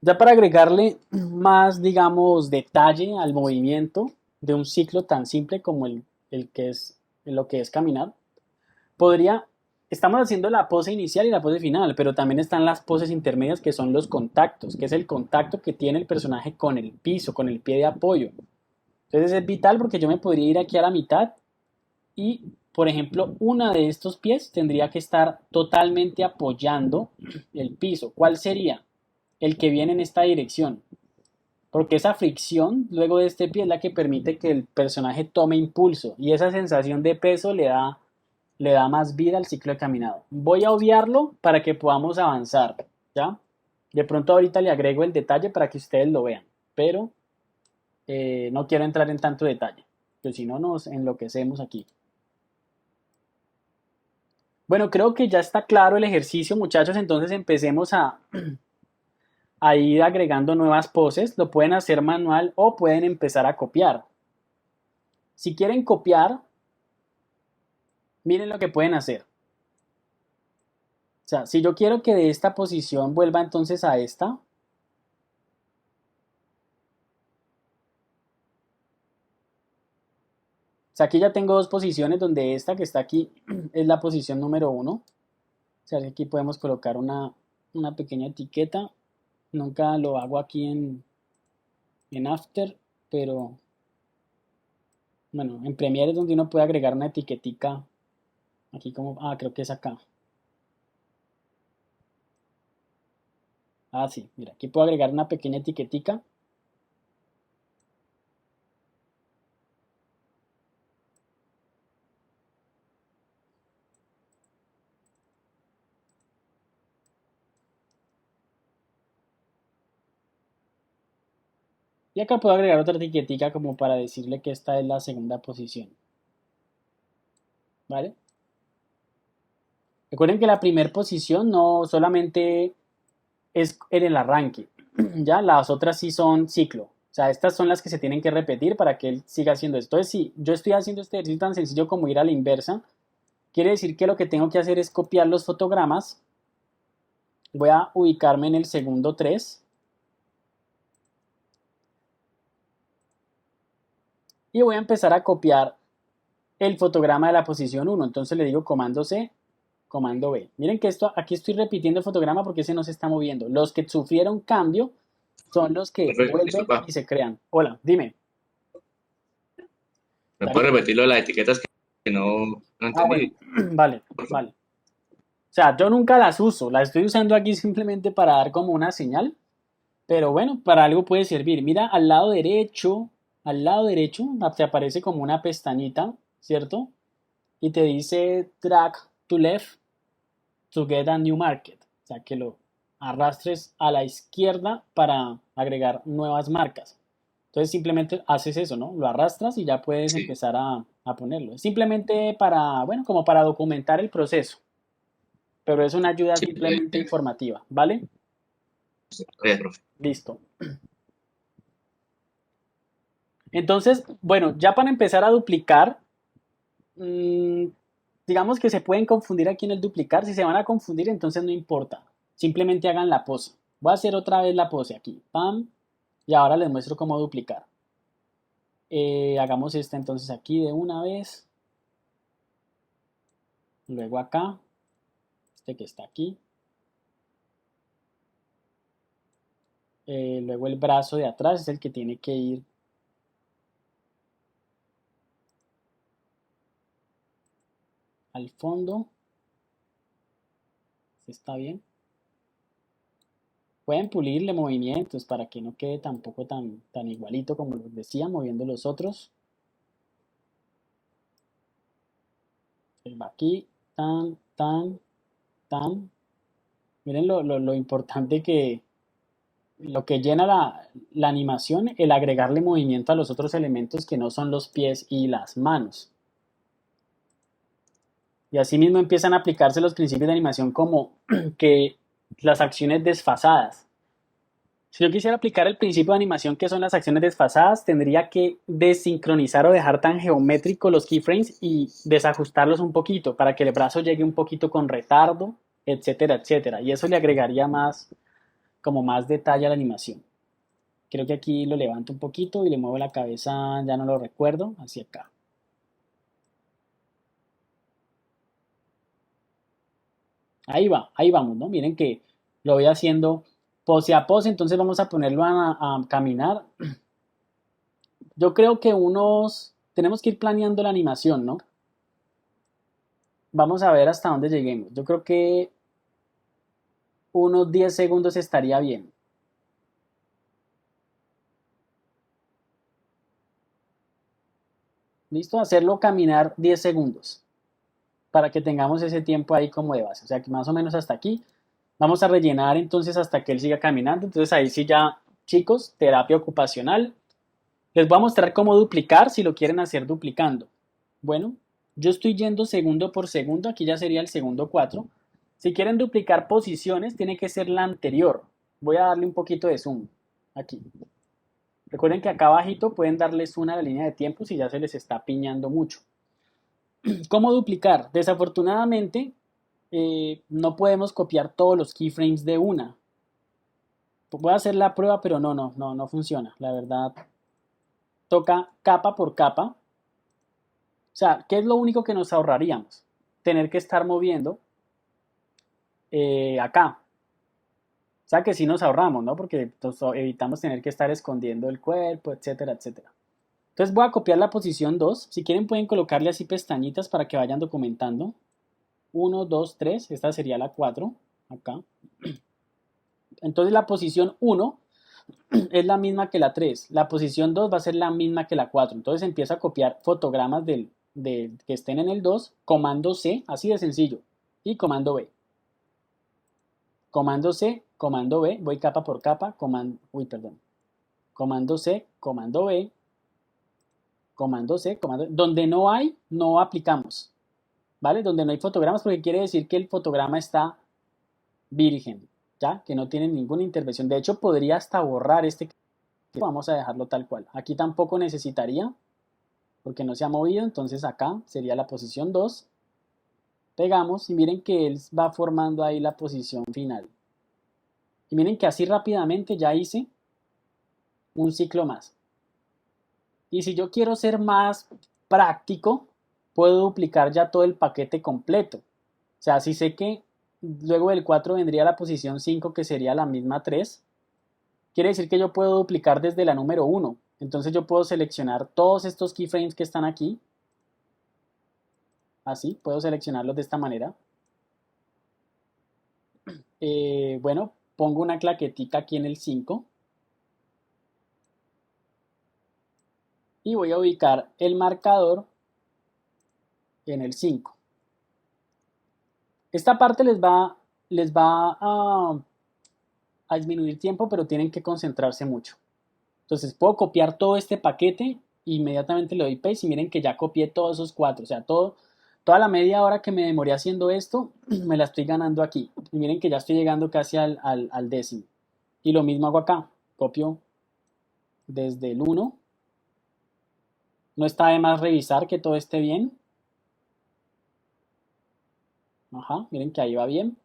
Speaker 1: Ya para agregarle más, digamos, detalle al movimiento de un ciclo tan simple como el que es lo que es caminar, podría, estamos haciendo la pose inicial y la pose final, pero también están las poses intermedias que son los contactos, que es el contacto que tiene el personaje con el piso, con el pie de apoyo. Entonces es vital porque yo me podría ir aquí a la mitad y, por ejemplo, una de estos pies tendría que estar totalmente apoyando el piso. ¿Cuál sería? El que viene en esta dirección. porque esa fricción luego de este pie es la que permite que el personaje tome impulso y esa sensación de peso le da más vida al ciclo de caminado. Voy a obviarlo para que podamos avanzar, ¿ya? De pronto ahorita le agrego el detalle para que ustedes lo vean, pero no quiero entrar en tanto detalle, que si no nos enloquecemos aquí. Bueno, creo que ya está claro el ejercicio, muchachos, entonces empecemos a ir agregando nuevas poses. Lo pueden hacer manual o pueden empezar a copiar. Si quieren copiar, miren lo que pueden hacer. O sea, si yo quiero que de esta posición vuelva entonces a esta, o sea, aquí ya tengo dos posiciones donde esta que está aquí es la posición número 1. O sea, aquí podemos colocar una pequeña etiqueta. Nunca lo hago aquí en After, pero bueno, en Premiere es donde uno puede agregar una etiquetica. Aquí como, creo que es acá. Sí, mira, aquí puedo agregar una pequeña etiquetica. Y acá puedo agregar otra etiquetica como para decirle que esta es la segunda posición. ¿Vale? Recuerden que la primera posición no solamente es en el arranque, ya las otras sí son ciclo. O sea, estas son las que se tienen que repetir para que él siga haciendo esto. Entonces, si yo estoy haciendo este ejercicio tan sencillo como ir a la inversa, quiere decir que lo que tengo que hacer es copiar los fotogramas. Voy a ubicarme en el segundo 3 y voy a empezar a copiar el fotograma de la posición 1. Entonces le digo comando C, comando B. Miren que esto, aquí estoy repitiendo el fotograma porque ese no se está moviendo. Los que sufrieron cambio son los que
Speaker 3: Profe,
Speaker 1: vuelven
Speaker 3: disculpa,
Speaker 1: y se crean. Hola, dime.
Speaker 3: ¿me puede
Speaker 1: David.
Speaker 3: repetir lo de las etiquetas que no
Speaker 1: Bueno,
Speaker 3: entendí?
Speaker 1: vale,
Speaker 3: Por favor.
Speaker 1: vale. O sea, yo nunca las uso, las estoy usando aquí simplemente para dar como una señal, pero bueno, para algo puede servir. Mira, al lado derecho te aparece como una pestañita, ¿cierto? Y te dice drag to left to get a new market. O sea, que lo arrastres a la izquierda para agregar nuevas marcas. Entonces simplemente haces eso, ¿no? Lo arrastras y ya puedes
Speaker 3: Sí,
Speaker 1: empezar a ponerlo. Es simplemente para, bueno, como para documentar el proceso, pero es una ayuda
Speaker 3: sí,
Speaker 1: simplemente informativa, ¿vale?
Speaker 3: oye, profe.
Speaker 1: Listo. Entonces, bueno, ya para empezar a duplicar, mmm, digamos que se pueden confundir aquí en el duplicar. Si se van a confundir, entonces no importa. Simplemente hagan la pose. Voy a hacer otra vez la pose aquí. Pam. Y ahora les muestro cómo duplicar. Hagamos esta entonces aquí de una vez. Luego acá. Este que está aquí. Luego el brazo de atrás es el que tiene que ir al fondo. ¿Está bien? Pueden pulirle movimientos para que no quede tampoco tan igualito como les decía, moviendo los otros. Él va aquí, tan, tan, tan. Miren lo importante que, lo que llena la animación, el agregarle movimiento a los otros elementos que no son los pies y las manos. Y asimismo empiezan a aplicarse los principios de animación como que las acciones desfasadas. Si yo quisiera aplicar el principio de animación que son las acciones desfasadas, tendría que desincronizar o dejar tan geométricos los keyframes y desajustarlos un poquito para que el brazo llegue un poquito con retardo, etcétera, etcétera. Y eso le agregaría como más detalle a la animación. Creo que aquí lo levanto un poquito y le muevo la cabeza, ya no lo recuerdo, hacia acá. Ahí vamos, ¿no? Miren que lo voy haciendo pose a pose, entonces vamos a ponerlo a caminar. Yo creo que tenemos que ir planeando la animación, ¿no? Vamos a ver hasta dónde lleguemos. Yo creo que unos 10 segundos estaría bien. ¿Listo? Hacerlo caminar 10 segundos para que tengamos ese tiempo ahí como de base. O sea que más o menos hasta aquí. Vamos a rellenar entonces hasta que él siga caminando. Entonces ahí sí ya, chicos, terapia ocupacional. Les voy a mostrar cómo duplicar si lo quieren hacer duplicando. Bueno, yo estoy yendo segundo por segundo. Aquí ya sería el segundo 4. Si quieren duplicar posiciones, tiene que ser la anterior. Voy a darle un poquito de zoom aquí. Recuerden que acá abajito pueden darle zoom a la línea de tiempo si ya se les está piñando mucho. ¿Cómo duplicar? Desafortunadamente, no podemos copiar todos los keyframes de una. Voy a hacer la prueba, pero no funciona. La verdad, toca capa por capa. O sea, ¿qué es lo único que nos ahorraríamos? Tener que estar moviendo acá. O sea que sí nos ahorramos, ¿no? Porque evitamos tener que estar escondiendo el cuerpo, etcétera, etcétera. Entonces voy a copiar la posición 2. Si quieren pueden colocarle así pestañitas para que vayan documentando. 1, 2, 3. Esta sería la 4. Acá. Entonces la posición 1 es la misma que la 3. La posición 2 va a ser la misma que la 4. Entonces empiezo a copiar fotogramas que estén en el 2. Comando C, así de sencillo. Y comando B. Comando C, comando B. Voy capa por capa. Comando C, comando B. Comando C, comando. Donde no hay, no aplicamos. ¿Vale? Donde no hay fotogramas, porque quiere decir que el fotograma está virgen. ¿Ya? Que no tiene ninguna intervención. De hecho, podría hasta borrar este. Vamos a dejarlo tal cual. Aquí tampoco necesitaría, porque no se ha movido. Entonces acá sería la posición 2. Pegamos y miren que él va formando ahí la posición final. Y miren que así rápidamente ya hice un ciclo más. Y si yo quiero ser más práctico, puedo duplicar ya todo el paquete completo. O sea, si sé que luego del 4 vendría la posición 5, que sería la misma 3, quiere decir que yo puedo duplicar desde la número 1. Entonces yo puedo seleccionar todos estos keyframes que están aquí. Así, puedo seleccionarlos de esta manera. Bueno, pongo una claquetica aquí en el 5. Y voy a ubicar el marcador en el 5. Esta parte les va a disminuir tiempo, pero tienen que concentrarse mucho. Entonces puedo copiar todo este paquete, inmediatamente le doy paste y miren que ya copié todos esos 4. O sea, toda la media hora que me demoré haciendo esto, me la estoy ganando aquí. Y miren que ya estoy llegando casi al décimo. Y lo mismo hago acá. Copio desde el 1. No está de más revisar que todo esté bien. Ajá, miren que ahí va bien.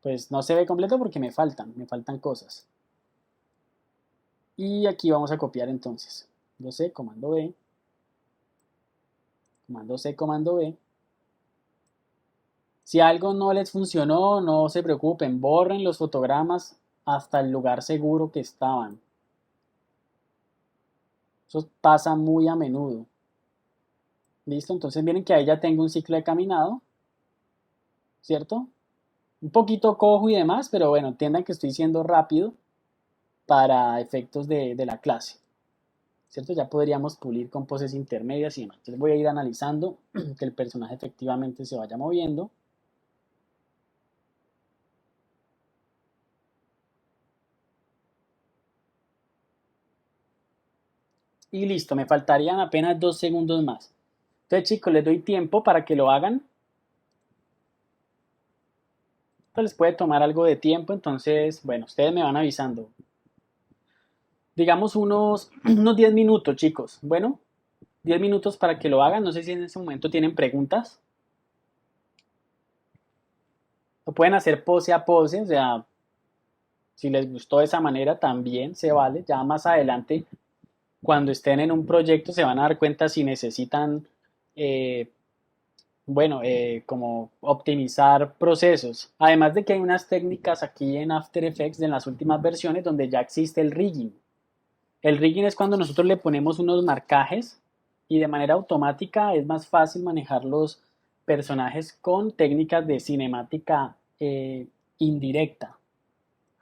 Speaker 1: Pues no se ve completo porque me faltan cosas. Y aquí vamos a copiar entonces. Comando C, comando B. Comando C, comando B. Si algo no les funcionó, no se preocupen, borren los fotogramas hasta el lugar seguro que estaban. Eso pasa muy a menudo. ¿Listo? Entonces miren que ahí ya tengo un ciclo de caminado. ¿Cierto? Un poquito cojo y demás, pero bueno, entiendan que estoy siendo rápido para efectos de la clase. ¿Cierto? Ya podríamos pulir con poses intermedias y demás. Entonces voy a ir analizando que el personaje efectivamente se vaya moviendo. Y listo, me faltarían apenas 2 segundos más. Entonces chicos, les doy tiempo para que lo hagan. Esto les puede tomar algo de tiempo, entonces, bueno, ustedes me van avisando. Digamos unos 10 minutos, chicos. Bueno, 10 minutos para que lo hagan. No sé si en ese momento tienen preguntas. Lo pueden hacer pose a pose, o sea, si les gustó de esa manera también se vale. Ya más adelante, cuando estén en un proyecto, se van a dar cuenta si necesitan, como optimizar procesos. Además de que hay unas técnicas aquí en After Effects, en las últimas versiones, donde ya existe el rigging. El rigging es cuando nosotros le ponemos unos marcajes y de manera automática es más fácil manejar los personajes con técnicas de cinemática indirecta.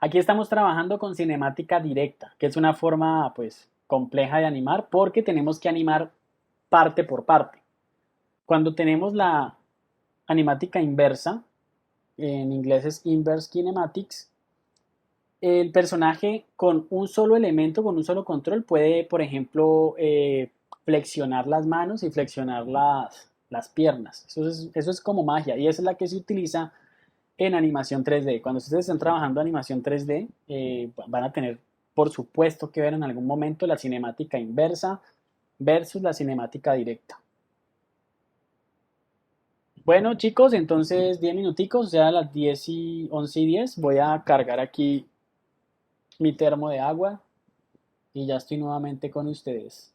Speaker 1: Aquí estamos trabajando con cinemática directa, que es una forma pues compleja de animar porque tenemos que animar parte por parte. Cuando tenemos la animática inversa, en inglés es inverse kinematics, el personaje con un solo elemento, con un solo control, puede, por ejemplo, flexionar las manos y flexionar las piernas. Eso es como magia y esa es la que se utiliza en animación 3D. Cuando ustedes estén trabajando animación 3D, van a tener, por supuesto, que ver en algún momento la cinemática inversa versus la cinemática directa. Bueno, chicos, entonces 10 minuticos, ya a las 11:10, voy a cargar aquí mi termo de agua y ya estoy nuevamente con ustedes.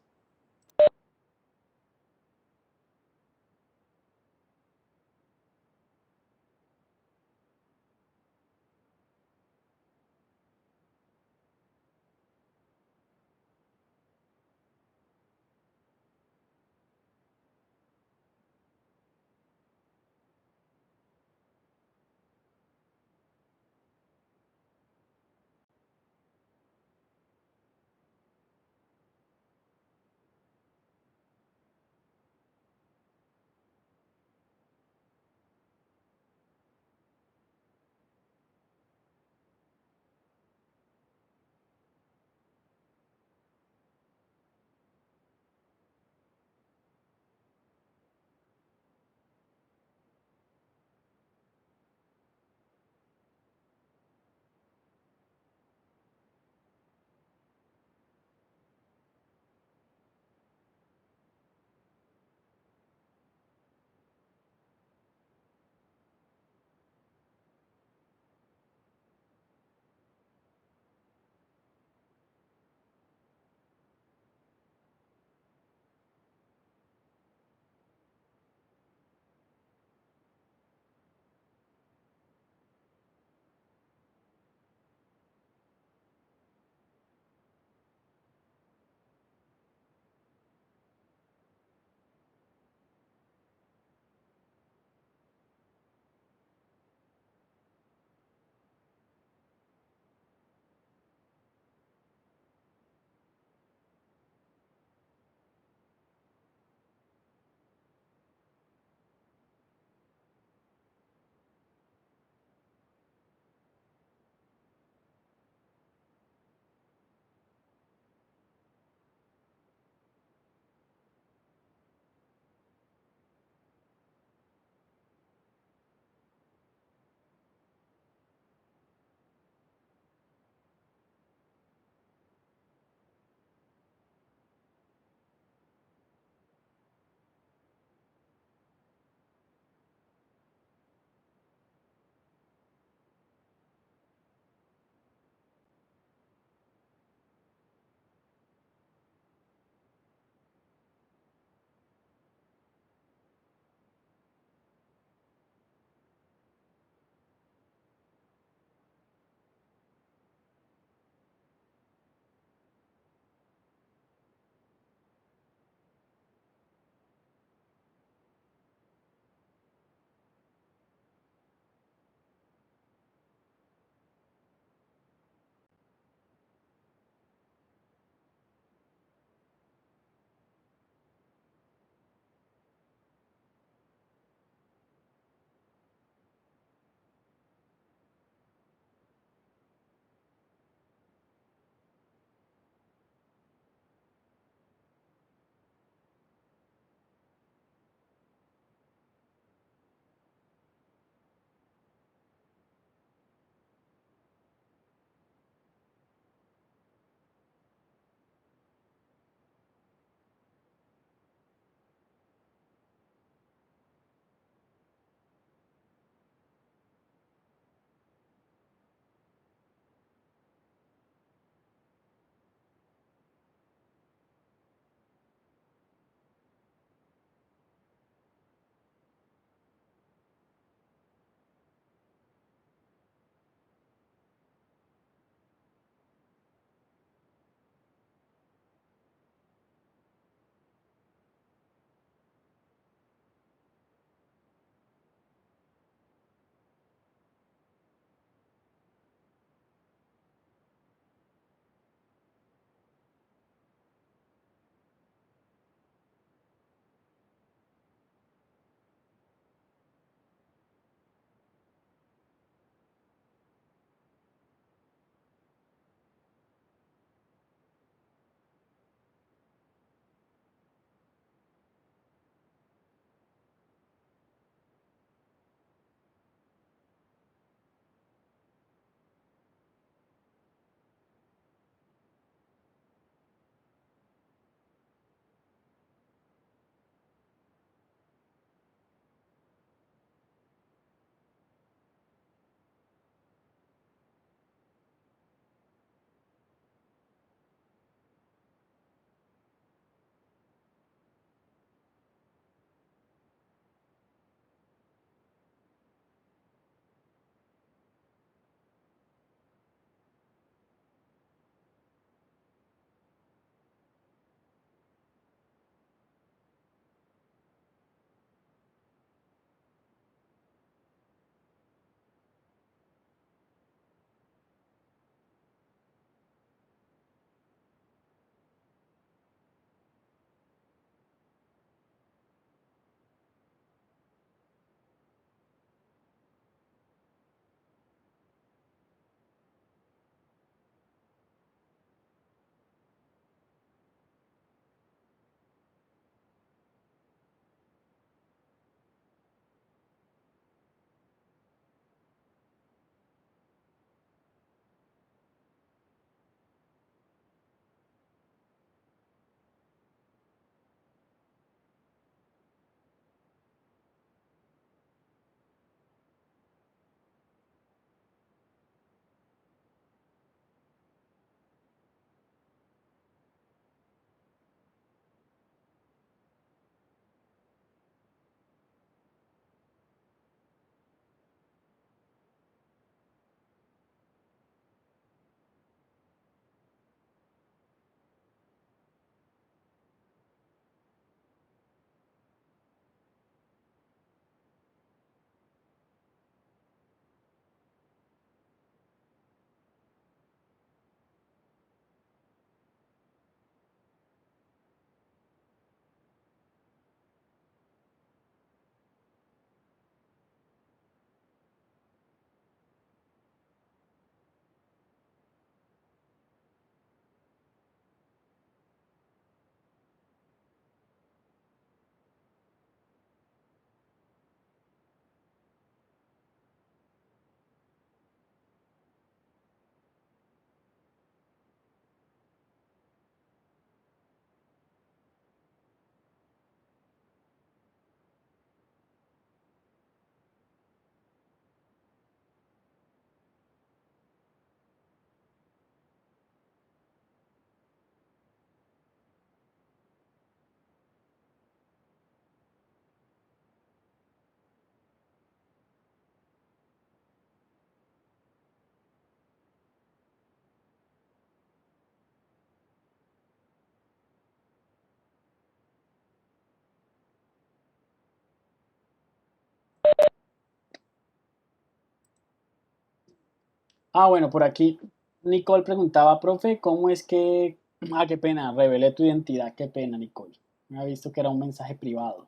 Speaker 1: Bueno, por aquí Nicole preguntaba, profe, ¿cómo es que... qué pena, revelé tu identidad, qué pena, Nicole. Me ha visto que era un mensaje privado,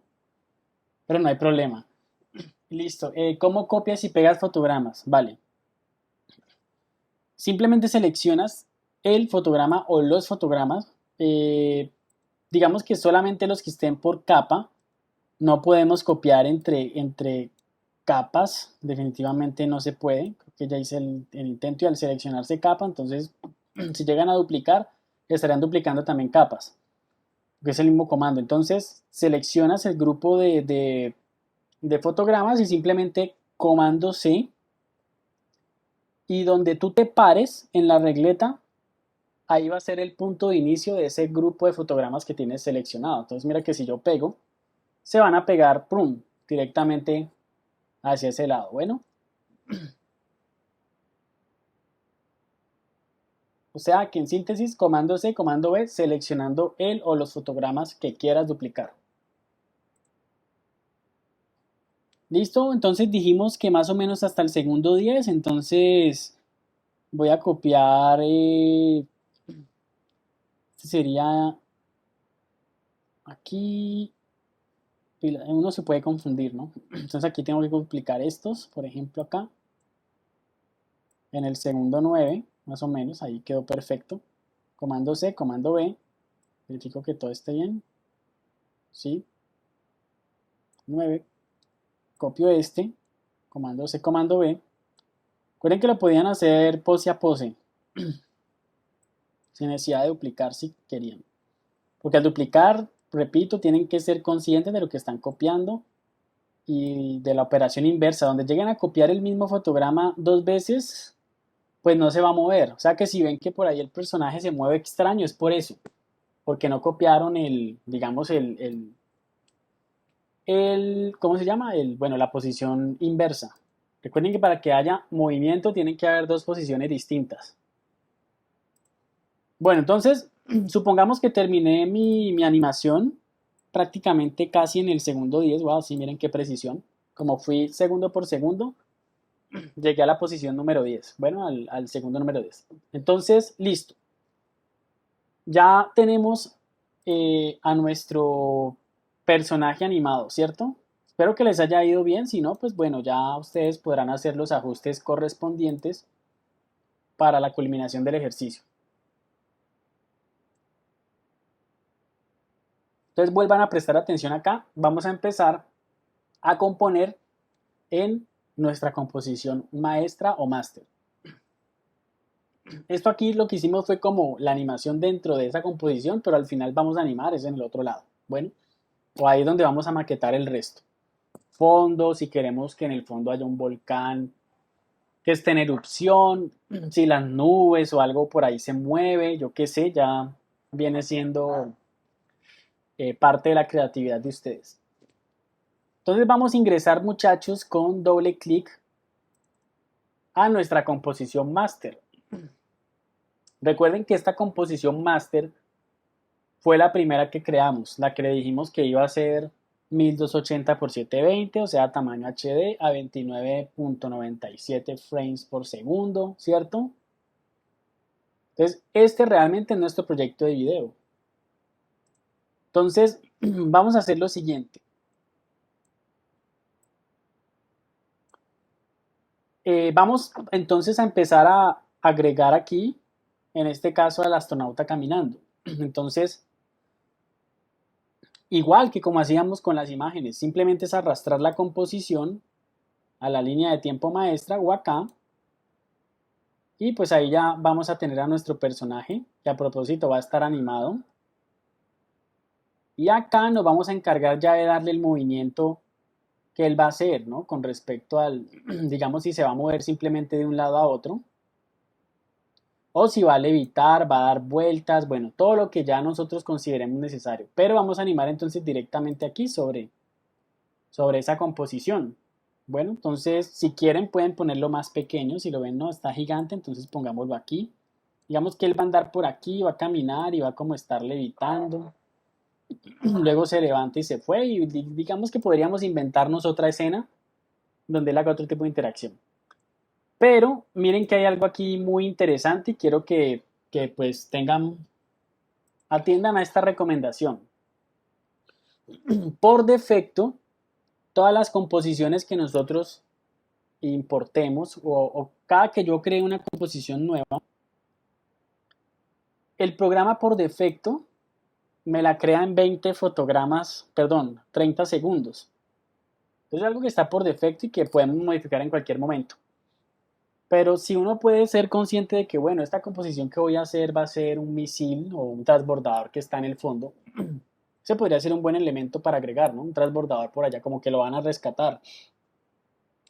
Speaker 1: pero no hay problema. Listo, ¿cómo copias y pegas fotogramas? Vale, simplemente seleccionas el fotograma o los fotogramas, digamos que solamente los que estén por capa, no podemos copiar entre capas, definitivamente no se puede, creo que ya hice el intento y al seleccionarse capa, entonces si llegan a duplicar, estarán duplicando también capas, que es el mismo comando, entonces seleccionas el grupo de fotogramas y simplemente comando C y donde tú te pares en la regleta, ahí va a ser el punto de inicio de ese grupo de fotogramas que tienes seleccionado. Entonces mira que si yo pego, se van a pegar prum, directamente hacia ese lado. Bueno, o sea que en síntesis, comando C, comando V, seleccionando el o los fotogramas que quieras duplicar. Listo, entonces dijimos que más o menos hasta el segundo 10, entonces voy a copiar, este sería aquí, uno se puede confundir, ¿no? Entonces aquí tengo que duplicar estos, por ejemplo acá, en el segundo 9, más o menos, ahí quedó perfecto. Comando C, comando V, verifico que todo esté bien, ¿sí? 9, copio este, comando C, comando V. Recuerden que lo podían hacer pose a pose, sin necesidad de duplicar si querían. Porque al duplicar, repito, tienen que ser conscientes de lo que están copiando y de la operación inversa, donde lleguen a copiar el mismo fotograma dos veces, pues no se va a mover. O sea que si ven que por ahí el personaje se mueve extraño, es por eso, porque no copiaron digamos, ¿cómo se llama? Bueno, la posición inversa. Recuerden que para que haya movimiento tienen que haber dos posiciones distintas. Bueno, entonces, supongamos que terminé mi animación prácticamente casi en el segundo 10. Wow, sí, miren qué precisión. Como fui segundo por segundo, llegué a la posición número 10. Bueno, al segundo número 10. Entonces, listo. Ya tenemos a nuestro personaje animado, ¿cierto? Espero que les haya ido bien. Si no, pues bueno, ya ustedes podrán hacer los ajustes correspondientes para la culminación del ejercicio. Entonces vuelvan a prestar atención acá. Vamos a empezar a componer en nuestra composición maestra o máster. Esto aquí lo que hicimos fue como la animación dentro de esa composición, pero al final vamos a animar es en el otro lado. Bueno, o ahí es donde vamos a maquetar el resto. Fondo, si queremos que en el fondo haya un volcán que esté en erupción, si las nubes o algo por ahí se mueve, yo qué sé, ya viene siendo parte de la creatividad de ustedes. Entonces vamos a ingresar, muchachos, con doble clic a nuestra composición master. Recuerden que esta composición master fue la primera que creamos, la que le dijimos que iba a ser 1280 x 720, o sea, tamaño HD a 29.97 frames por segundo, ¿cierto? Entonces, este realmente es nuestro proyecto de video. Entonces, vamos a hacer lo siguiente. Vamos entonces a empezar a agregar aquí, en este caso, al astronauta caminando. Entonces, igual que como hacíamos con las imágenes, simplemente es arrastrar la composición a la línea de tiempo maestra o acá. Y pues ahí ya vamos a tener a nuestro personaje, que a propósito va a estar animado. Y acá nos vamos a encargar ya de darle el movimiento que él va a hacer, ¿no? Con respecto al, digamos, si se va a mover simplemente de un lado a otro. O si va a levitar, va a dar vueltas, bueno, todo lo que ya nosotros consideremos necesario. Pero vamos a animar entonces directamente aquí sobre esa composición. Bueno, entonces si quieren pueden ponerlo más pequeño, si lo ven no está gigante, entonces pongámoslo aquí. Digamos que él va a andar por aquí, va a caminar y va como a estar levitando. Luego se levanta y se fue y digamos que podríamos inventarnos otra escena donde él haga otro tipo de interacción. Pero miren que hay algo aquí muy interesante y quiero que pues atiendan a esta recomendación. Por defecto, todas las composiciones que nosotros importemos o cada que yo cree una composición nueva, el programa por defecto me la crea en 20 fotogramas, perdón, 30 segundos. Entonces es algo que está por defecto y que podemos modificar en cualquier momento. Pero si uno puede ser consciente de que, bueno, esta composición que voy a hacer va a ser un misil o un transbordador que está en el fondo, se podría ser un buen elemento para agregar, ¿no? Un transbordador por allá, como que lo van a rescatar.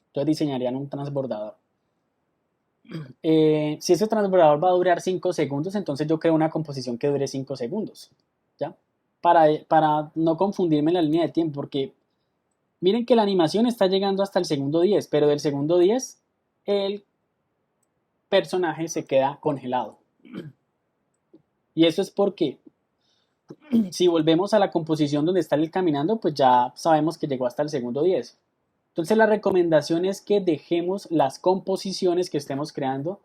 Speaker 1: Entonces diseñarían un transbordador. Si ese transbordador va a durar 5 segundos, entonces yo creo una composición que dure 5 segundos, ¿ya? Para no confundirme en la línea de tiempo, porque miren que la animación está llegando hasta el segundo 10, pero del segundo 10 el personaje se queda congelado. Y eso es porque si volvemos a la composición donde está él caminando, pues ya sabemos que llegó hasta el segundo 10. Entonces la recomendación es que dejemos las composiciones que estemos creando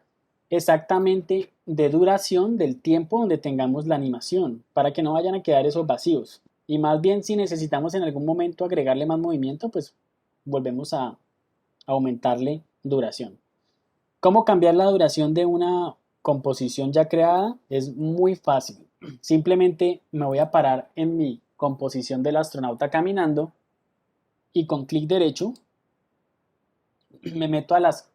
Speaker 1: exactamente de duración del tiempo donde tengamos la animación, para que no vayan a quedar esos vacíos. Y más bien si necesitamos en algún momento agregarle más movimiento, pues volvemos a aumentarle duración. ¿Cómo cambiar la duración de una composición ya creada? Es muy fácil. Simplemente me voy a parar en mi composición del astronauta caminando y con clic derecho me meto a las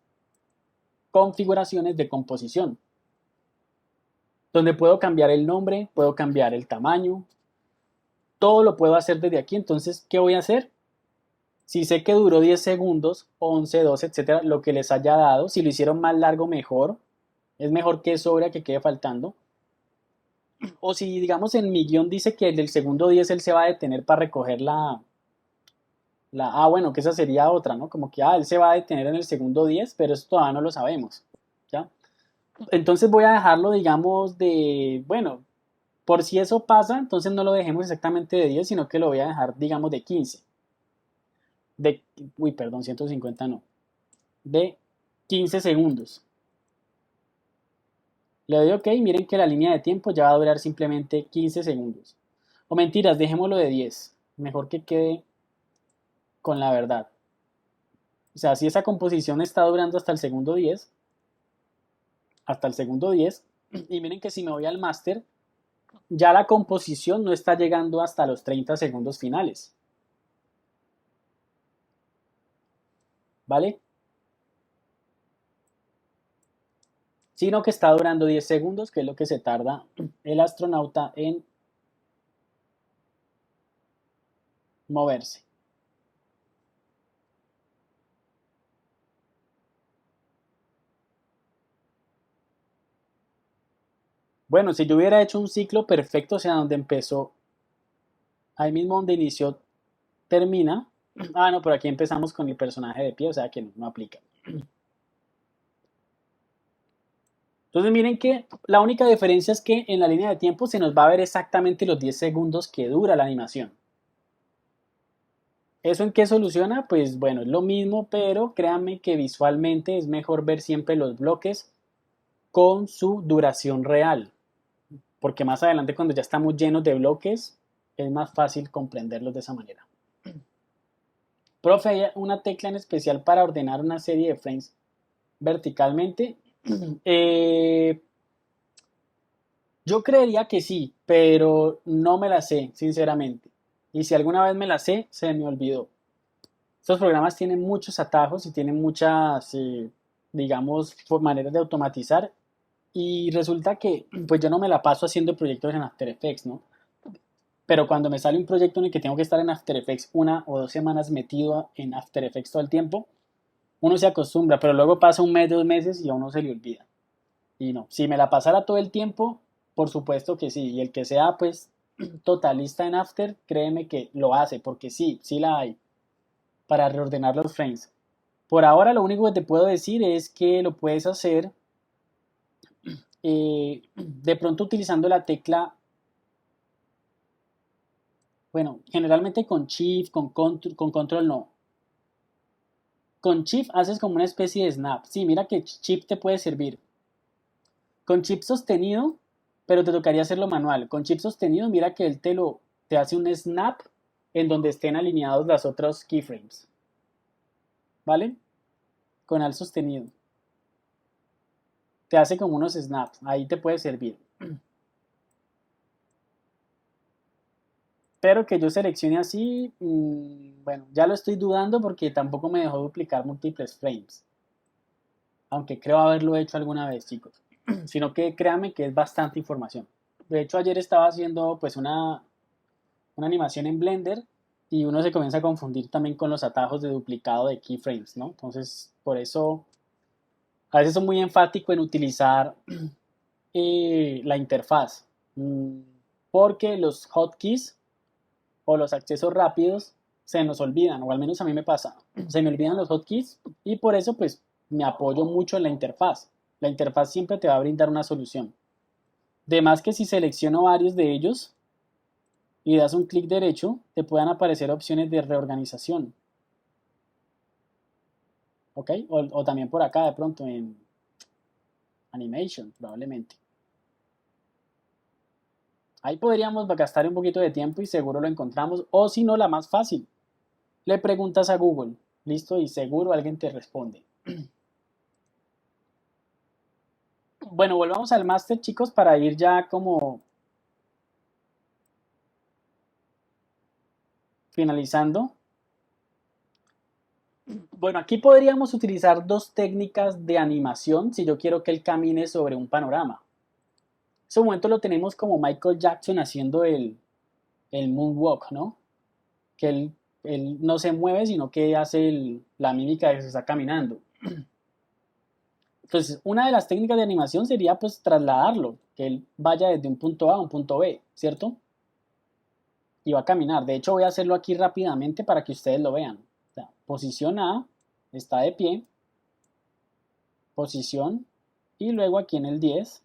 Speaker 1: configuraciones de composición, donde puedo cambiar el nombre, puedo cambiar el tamaño, todo lo puedo hacer desde aquí. Entonces, ¿qué voy a hacer? Si sé que duró 10 segundos, 11, 12, etcétera, lo que les haya dado, si lo hicieron más largo, mejor. Es mejor que sobre a que quede faltando. O si, digamos, en mi guión dice que el del segundo 10 él se va a detener para recoger bueno, que esa sería otra, ¿no? Como que, él se va a detener en el segundo 10, pero eso todavía no lo sabemos, ¿ya? Entonces voy a dejarlo, digamos, bueno, por si eso pasa, entonces no lo dejemos exactamente de 10, sino que lo voy a dejar, digamos, de 15. Perdón, 150 no. De 15 segundos. Le doy OK, miren que la línea de tiempo ya va a durar simplemente 15 segundos. O mentiras, dejémoslo de 10. Mejor que quede con la verdad. O sea, si esa composición está durando hasta el segundo 10, y miren que si me voy al máster, ya la composición no está llegando hasta los 30 segundos finales. ¿Vale? Sino que está durando 10 segundos, que es lo que se tarda el astronauta en moverse. Bueno, si yo hubiera hecho un ciclo perfecto, o sea, donde empezó, ahí mismo donde inició, termina. No, pero aquí empezamos con el personaje de pie, o sea que no aplica. Entonces miren que la única diferencia es que en la línea de tiempo se nos va a ver exactamente los 10 segundos que dura la animación. ¿Eso en qué soluciona? Pues bueno, es lo mismo, pero créanme que visualmente es mejor ver siempre los bloques con su duración real, porque más adelante cuando ya estamos llenos de bloques es más fácil comprenderlos de esa manera. Profe, ¿hay una tecla en especial para ordenar una serie de frames verticalmente? Yo creería que sí, pero no me la sé, sinceramente. Y si alguna vez me la sé, se me olvidó. Estos programas tienen muchos atajos y tienen muchas, digamos, maneras de automatizar. Y resulta que, pues yo no me la paso haciendo proyectos en After Effects, ¿no? Pero cuando me sale un proyecto en el que tengo que estar en After Effects 1 o 2 semanas metido en After Effects todo el tiempo, uno se acostumbra, pero luego pasa un mes, 2 meses y a uno se le olvida. Y no, si me la pasara todo el tiempo, por supuesto que sí. Y el que sea, pues, totalista en After, créeme que lo hace, porque sí, sí la hay, para reordenar los frames. Por ahora, lo único que te puedo decir es que lo puedes hacer de pronto utilizando la tecla, bueno, generalmente con Shift, con Control no. Con Shift haces como una especie de snap. Sí, mira que Shift te puede servir. Con Shift sostenido, pero te tocaría hacerlo manual. Con Shift sostenido, mira que él te hace un snap en donde estén alineados los otros keyframes. ¿Vale? Con Alt sostenido. Te hace como unos snaps. Ahí te puede servir. Pero que yo seleccione así, bueno, ya lo estoy dudando porque tampoco me dejó duplicar múltiples frames. Aunque creo haberlo hecho alguna vez, chicos. Sino que créanme que es bastante información. De hecho, ayer estaba haciendo pues una animación en Blender y uno se comienza a confundir también con los atajos de duplicado de keyframes, ¿no? Entonces, por eso a veces soy muy enfático en utilizar la interfaz. Porque los hotkeys o los accesos rápidos se nos olvidan, o al menos a mí me pasa. Se me olvidan los hotkeys y por eso pues me apoyo mucho en la interfaz. La interfaz siempre te va a brindar una solución. Además que si selecciono varios de ellos y das un clic derecho, te puedan aparecer opciones de reorganización. ¿Ok? O también por acá de pronto en Animation, probablemente. Ahí podríamos gastar un poquito de tiempo y seguro lo encontramos. O si no, la más fácil. Le preguntas a Google. Listo, y seguro alguien te responde. Bueno, volvamos al máster, chicos, para ir ya como finalizando. Bueno, aquí podríamos utilizar dos técnicas de animación si yo quiero que él camine sobre un panorama. En ese momento lo tenemos como Michael Jackson haciendo el moonwalk, ¿no? Que él no se mueve, sino que hace la mímica de que se está caminando. Entonces, una de las técnicas de animación sería pues trasladarlo, que él vaya desde un punto A a un punto B, ¿cierto? Y va a caminar. De hecho, voy a hacerlo aquí rápidamente para que ustedes lo vean. O sea, posición A, está de pie, posición, y luego aquí en el 10,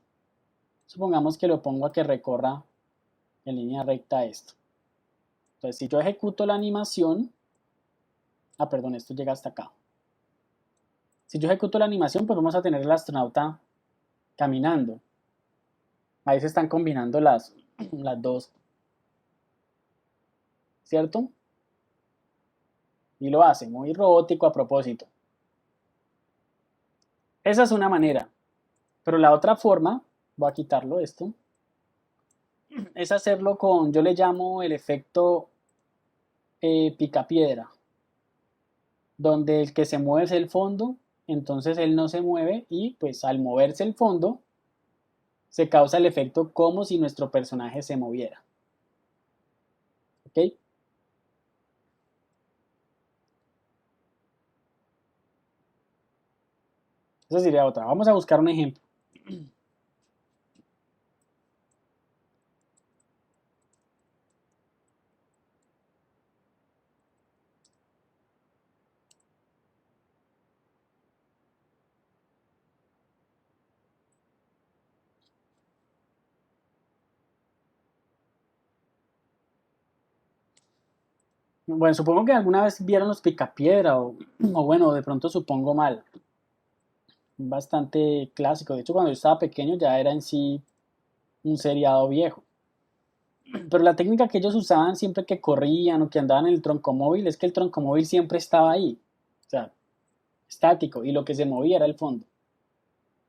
Speaker 1: supongamos que lo pongo a que recorra en línea recta esto. Entonces, si yo ejecuto la animación, perdón, esto llega hasta acá. Si yo ejecuto la animación, pues vamos a tener el astronauta caminando. Ahí se están combinando las dos, ¿cierto? Y lo hace muy robótico a propósito. Esa es una manera. Pero la otra forma, voy a quitarlo esto, es hacerlo con, yo le llamo el efecto picapiedra, donde el que se mueve es el fondo, entonces él no se mueve y pues al moverse el fondo se causa el efecto como si nuestro personaje se moviera. ¿Ok? Esa sería otra. Vamos a buscar un ejemplo. Bueno, supongo que alguna vez vieron los picapiedra o bueno, de pronto supongo mal. Bastante clásico. De hecho, cuando yo estaba pequeño ya era en sí un seriado viejo. Pero la técnica que ellos usaban siempre que corrían o que andaban en el troncomóvil es que el troncomóvil siempre estaba ahí. O sea, estático. Y lo que se movía era el fondo.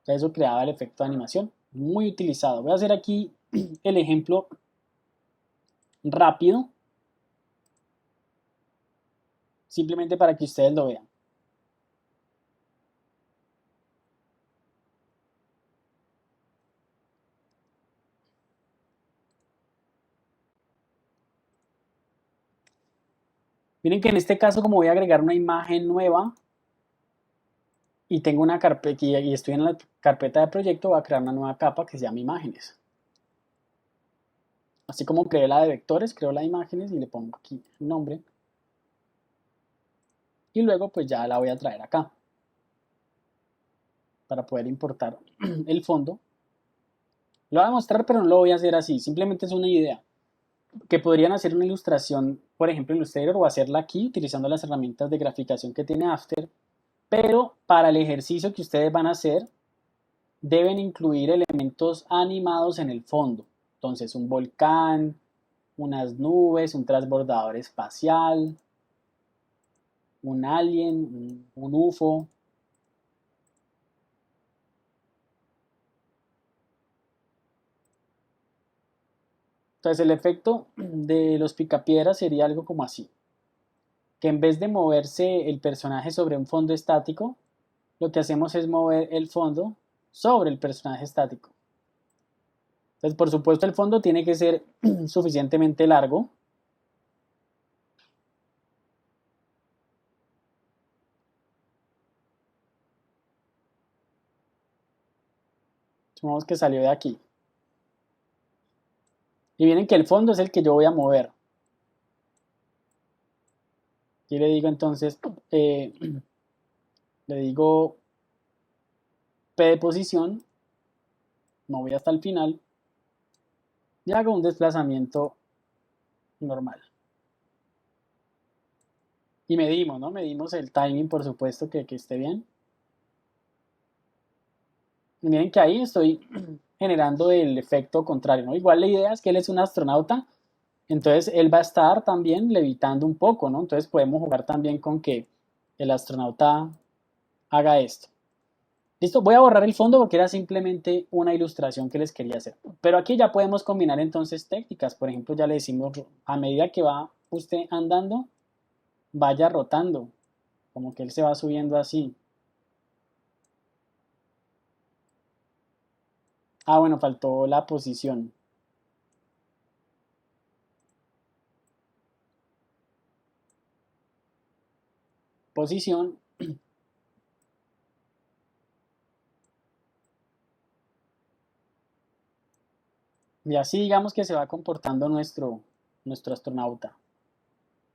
Speaker 1: O sea, eso creaba el efecto de animación. Muy utilizado. Voy a hacer aquí el ejemplo rápido. Simplemente para que ustedes lo vean. Miren que en este caso, como voy a agregar una imagen nueva y tengo una carpeta y estoy en la carpeta de proyecto, voy a crear una nueva capa que se llama imágenes. Así como creé la de vectores, creo la de imágenes y le pongo aquí el nombre. Y luego pues ya la voy a traer acá para poder importar el fondo. Lo voy a mostrar, pero no lo voy a hacer así, simplemente es una idea. Que podrían hacer una ilustración, por ejemplo, en Illustrator o hacerla aquí utilizando las herramientas de graficación que tiene After Pero para el ejercicio que ustedes van a hacer, deben incluir elementos animados en el fondo. Entonces, un volcán, unas nubes, un transbordador espacial, un alien, un UFO. Entonces, el efecto de los picapiedras sería algo como así, que en vez de moverse el personaje sobre un fondo estático, lo que hacemos es mover el fondo sobre el personaje estático. Entonces, por supuesto, el fondo tiene que ser suficientemente largo. Supongamos que salió de aquí. Y miren que el fondo es el que yo voy a mover. Y le digo entonces, le digo P de posición, me voy hasta el final y hago un desplazamiento normal. Y medimos, ¿no? Medimos el timing, por supuesto, que esté bien. Y miren que ahí estoy generando el efecto contrario, ¿no? Igual la idea es que él es un astronauta, entonces él va a estar también levitando un poco, ¿no? Entonces podemos jugar también con que el astronauta haga esto. Listo, voy a borrar el fondo porque era simplemente una ilustración que les quería hacer. Pero aquí ya podemos combinar entonces técnicas. Por ejemplo, ya le decimos a medida que va usted andando, vaya rotando, como que él se va subiendo así. Ah, bueno, faltó la posición. Posición. Y así digamos que se va comportando nuestro astronauta.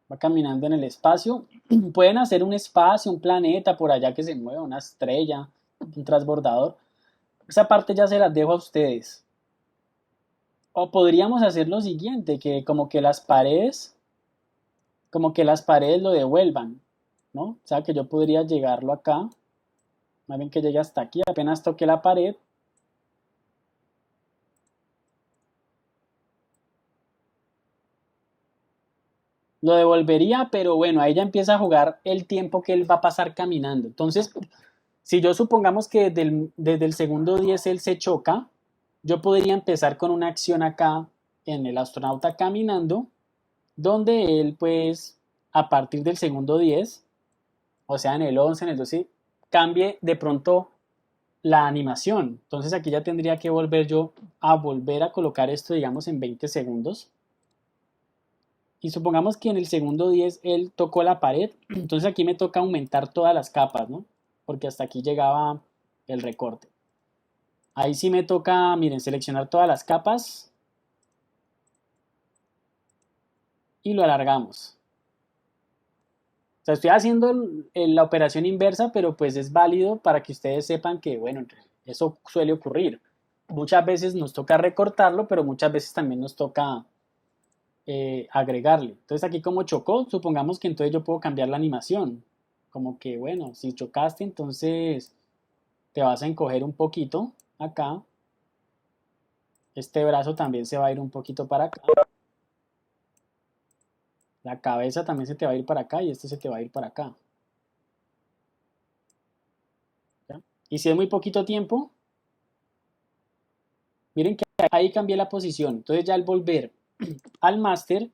Speaker 1: Va caminando en el espacio. Pueden hacer un espacio, un planeta por allá que se mueva, una estrella, un transbordador. Esa parte ya se las dejo a ustedes. O podríamos hacer lo siguiente, que como que las paredes lo devuelvan, ¿no? O sea, que yo podría llegarlo acá, más bien que llegue hasta aquí, apenas toque la pared, lo devolvería, pero bueno, ahí ya empieza a jugar el tiempo que él va a pasar caminando. Entonces, si yo supongamos que desde el segundo 10 él se choca, yo podría empezar con una acción acá en el astronauta caminando, donde él pues a partir del segundo 10, o sea en el 11, en el 12, cambie de pronto la animación. Entonces aquí ya tendría que volver yo a volver a colocar esto, digamos, en 20 segundos. Y supongamos que en el segundo 10 él tocó la pared, entonces aquí me toca aumentar todas las capas, ¿no? Porque hasta aquí llegaba el recorte. Ahí sí me toca, miren, seleccionar todas las capas y lo alargamos. O sea, estoy haciendo la operación inversa, pero pues es válido para que ustedes sepan que, bueno, eso suele ocurrir. Muchas veces nos toca recortarlo, pero muchas veces también nos toca agregarle. Entonces aquí como chocó, supongamos que entonces yo puedo cambiar la animación. Como que, bueno, si chocaste, entonces te vas a encoger un poquito acá. Este brazo también se va a ir un poquito para acá. La cabeza también se te va a ir para acá y este se te va a ir para acá. ¿Ya? Y si es muy poquito tiempo, miren que ahí cambié la posición. Entonces ya al volver al máster,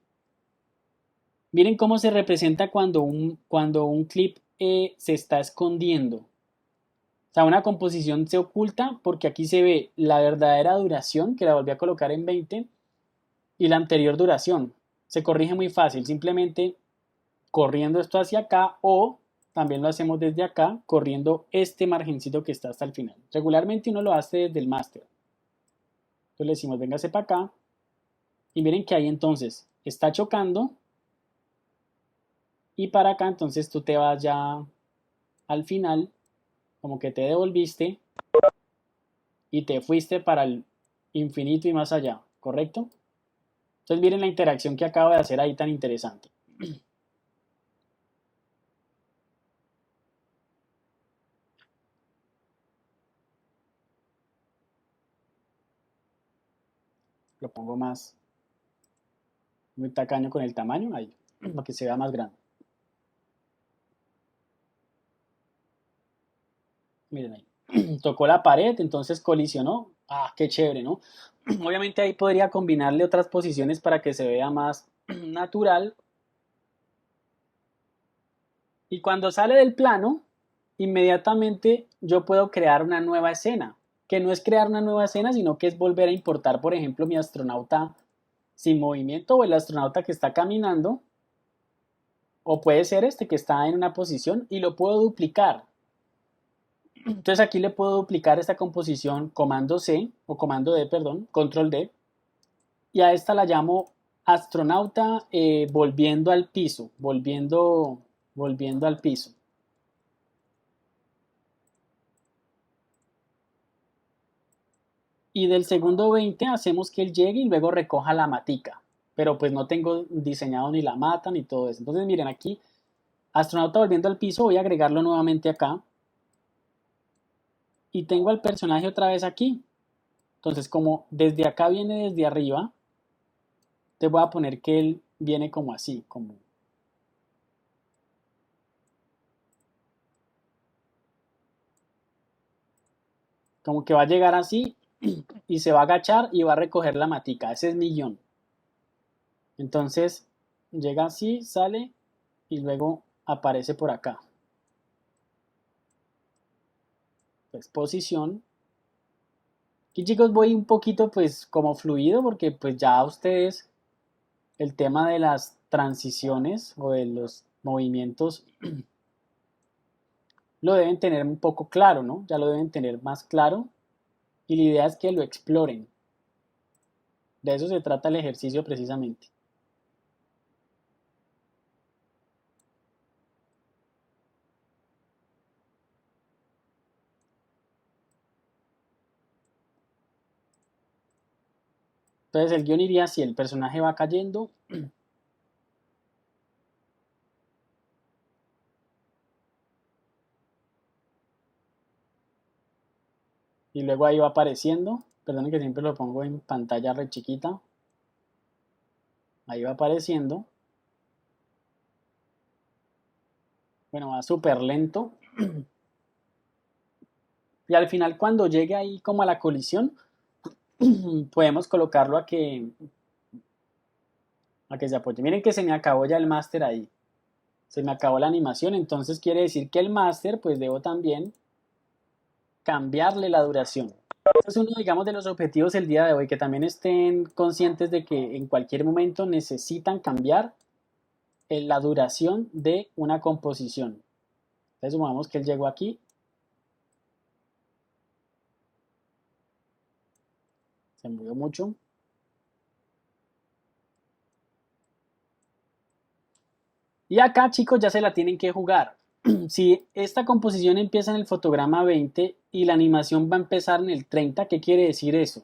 Speaker 1: miren cómo se representa cuando un clip se está escondiendo. O sea, una composición se oculta porque aquí se ve la verdadera duración, que la volví a colocar en 20, y la anterior duración. Se corrige muy fácil, simplemente corriendo esto hacia acá o también lo hacemos desde acá, corriendo este margencito que está hasta el final. Regularmente uno lo hace desde el máster. Entonces le decimos, véngase para acá. Y miren que ahí entonces está chocando. Y para acá entonces tú te vas ya al final, como que te devolviste y te fuiste para el infinito y más allá, ¿correcto? Entonces miren la interacción que acabo de hacer ahí tan interesante. Lo pongo más, muy tacaño con el tamaño, ahí, para que se vea más grande. Miren ahí. Tocó la pared, entonces colisionó. Ah, qué chévere, ¿no? Obviamente ahí podría combinarle otras posiciones para que se vea más natural. Y cuando sale del plano, inmediatamente yo puedo crear una nueva escena. Que no es crear una nueva escena, sino que es volver a importar, por ejemplo, mi astronauta sin movimiento o el astronauta que está caminando. O puede ser este que está en una posición y lo puedo duplicar. Entonces aquí le puedo duplicar esta composición comando C o comando D, perdón, control D. Y a esta la llamo astronauta volviendo al piso, volviendo al piso. Y del segundo 20 hacemos que él llegue y luego recoja la matica. Pero pues no tengo diseñado ni la mata ni todo eso. Entonces miren aquí, astronauta volviendo al piso, voy a agregarlo nuevamente acá. Y tengo al personaje otra vez aquí. Entonces como desde acá viene desde arriba, te voy a poner que él viene como así, como que va a llegar así y se va a agachar y va a recoger la matica. Ese es mi guión. Entonces llega así, sale y luego aparece por acá. Pues posición. Aquí chicos voy un poquito pues como fluido porque pues ya ustedes el tema de las transiciones o de los movimientos lo deben tener un poco claro, ¿no? Ya lo deben tener más claro y la idea es que lo exploren. De eso se trata el ejercicio precisamente. Entonces el guión iría así, el personaje va cayendo y luego ahí va apareciendo. Perdonen que siempre lo pongo en pantalla re chiquita. Ahí va apareciendo. Bueno, va súper lento. Y al final cuando llegue ahí como a la colisión, podemos colocarlo a que se apoye. Miren que se me acabó ya el máster ahí. Se me acabó la animación, entonces quiere decir que el máster pues debo también cambiarle la duración. Este es uno, digamos, de los objetivos del día de hoy, que también estén conscientes de que en cualquier momento necesitan cambiar la duración de una composición. Entonces supongamos que él llegó aquí, se movió mucho. Y acá, chicos, ya se la tienen que jugar. Si esta composición empieza en el fotograma 20 y la animación va a empezar en el 30, ¿qué quiere decir eso?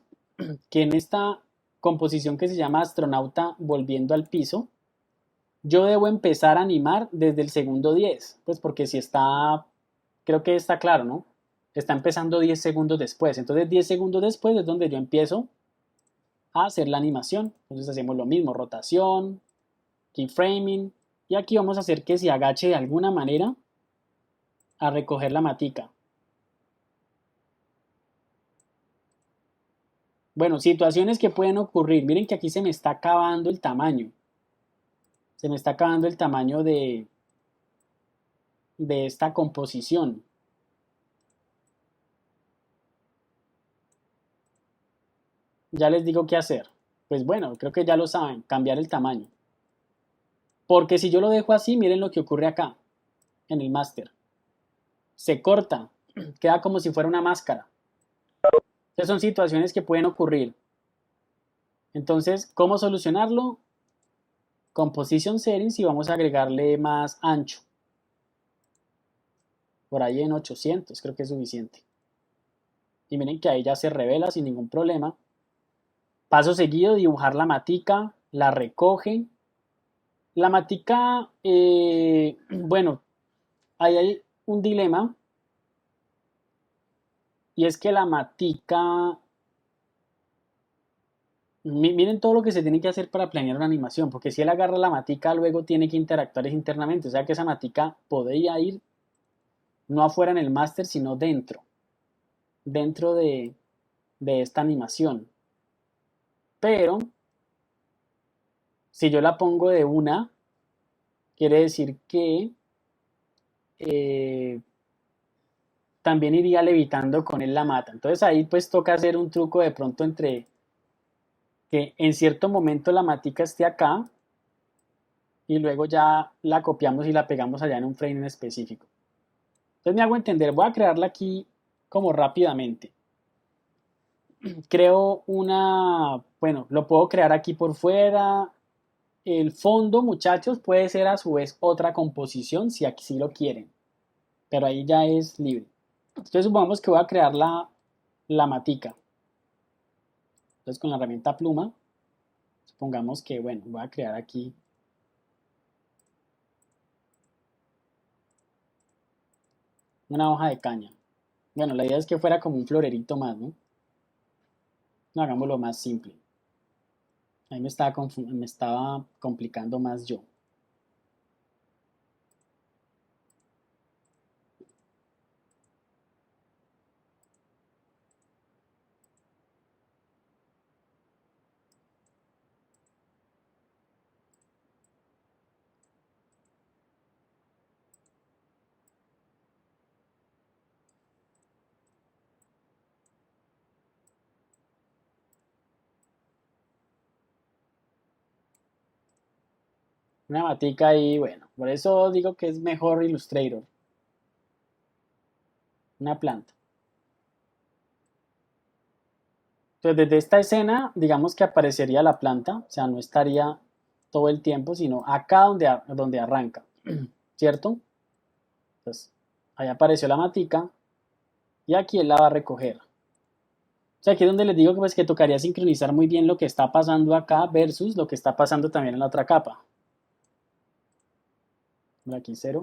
Speaker 1: Que en esta composición que se llama astronauta volviendo al piso, yo debo empezar a animar desde el segundo 10, pues porque si está, creo que está claro, ¿no? Está empezando 10 segundos después, entonces 10 segundos después es donde yo empiezo a hacer la animación. Entonces hacemos lo mismo, rotación, keyframing, y aquí vamos a hacer que se agache de alguna manera a recoger la matica. Bueno, situaciones que pueden ocurrir. Miren que aquí se me está acabando el tamaño. Se me está acabando el tamaño de esta composición. Ya les digo qué hacer. Pues bueno, creo que ya lo saben, cambiar el tamaño. Porque si yo lo dejo así, miren lo que ocurre acá, en el máster. Se corta, queda como si fuera una máscara. Estas son situaciones que pueden ocurrir. Entonces, ¿cómo solucionarlo? Composition Settings y vamos a agregarle más ancho. Por ahí en 800, creo que es suficiente. Y miren que ahí ya se revela sin ningún problema. Paso seguido, dibujar la matica, la recoge. La matica, bueno, ahí hay un dilema. Y es que la matica Miren todo lo que se tiene que hacer para planear una animación, porque si él agarra la matica, luego tiene que interactuar internamente, o sea que esa matica podría ir no afuera en el máster, sino dentro de esta animación. Pero si yo la pongo de una, quiere decir que eh, también iría levitando con él la mata. Entonces ahí pues toca hacer un truco de pronto entre que en cierto momento la matica esté acá y luego ya la copiamos y la pegamos allá en un frame en específico. Entonces me hago entender, voy a crearla aquí como rápidamente. Creo bueno, lo puedo crear aquí por fuera. El fondo, muchachos, puede ser a su vez otra composición si aquí lo quieren, pero ahí ya es libre. Entonces supongamos que voy a crear la matica. Entonces con la herramienta pluma, supongamos que, bueno, voy a crear aquí una hoja de caña. Bueno, la idea es que fuera como un florerito más, ¿no? No, hagámoslo más simple. Ahí me estaba complicando más yo. Una matica ahí, bueno, por eso digo que es mejor Illustrator. Una planta. Entonces desde esta escena, digamos que aparecería la planta, o sea, no estaría todo el tiempo, sino acá donde arranca, ¿cierto? Entonces, ahí apareció la matica y aquí él la va a recoger. O sea, aquí es donde les digo que, pues, que tocaría sincronizar muy bien lo que está pasando acá versus lo que está pasando también en la otra capa. Aquí 0.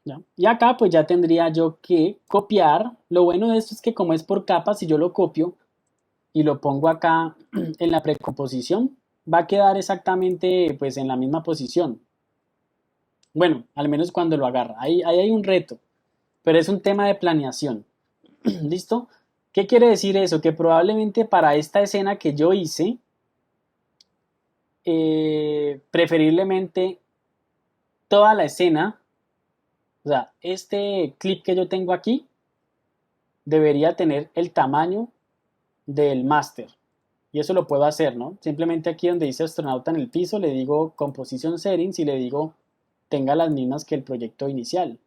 Speaker 1: ¿Ya? Y acá pues ya tendría yo que copiar. Lo bueno de esto es que como es por capas, si yo lo copio y lo pongo acá en la precomposición, va a quedar exactamente pues en la misma posición. Bueno, al menos cuando lo agarra. Ahí hay un reto, pero es un tema de planeación. ¿Listo? ¿Qué quiere decir eso? Que probablemente para esta escena que yo hice, preferiblemente toda la escena, o sea, este clip que yo tengo aquí, debería tener el tamaño del máster. Y eso lo puedo hacer, ¿no? Simplemente aquí donde dice astronauta en el piso, le digo Composition Settings y le digo tenga las mismas que el proyecto inicial.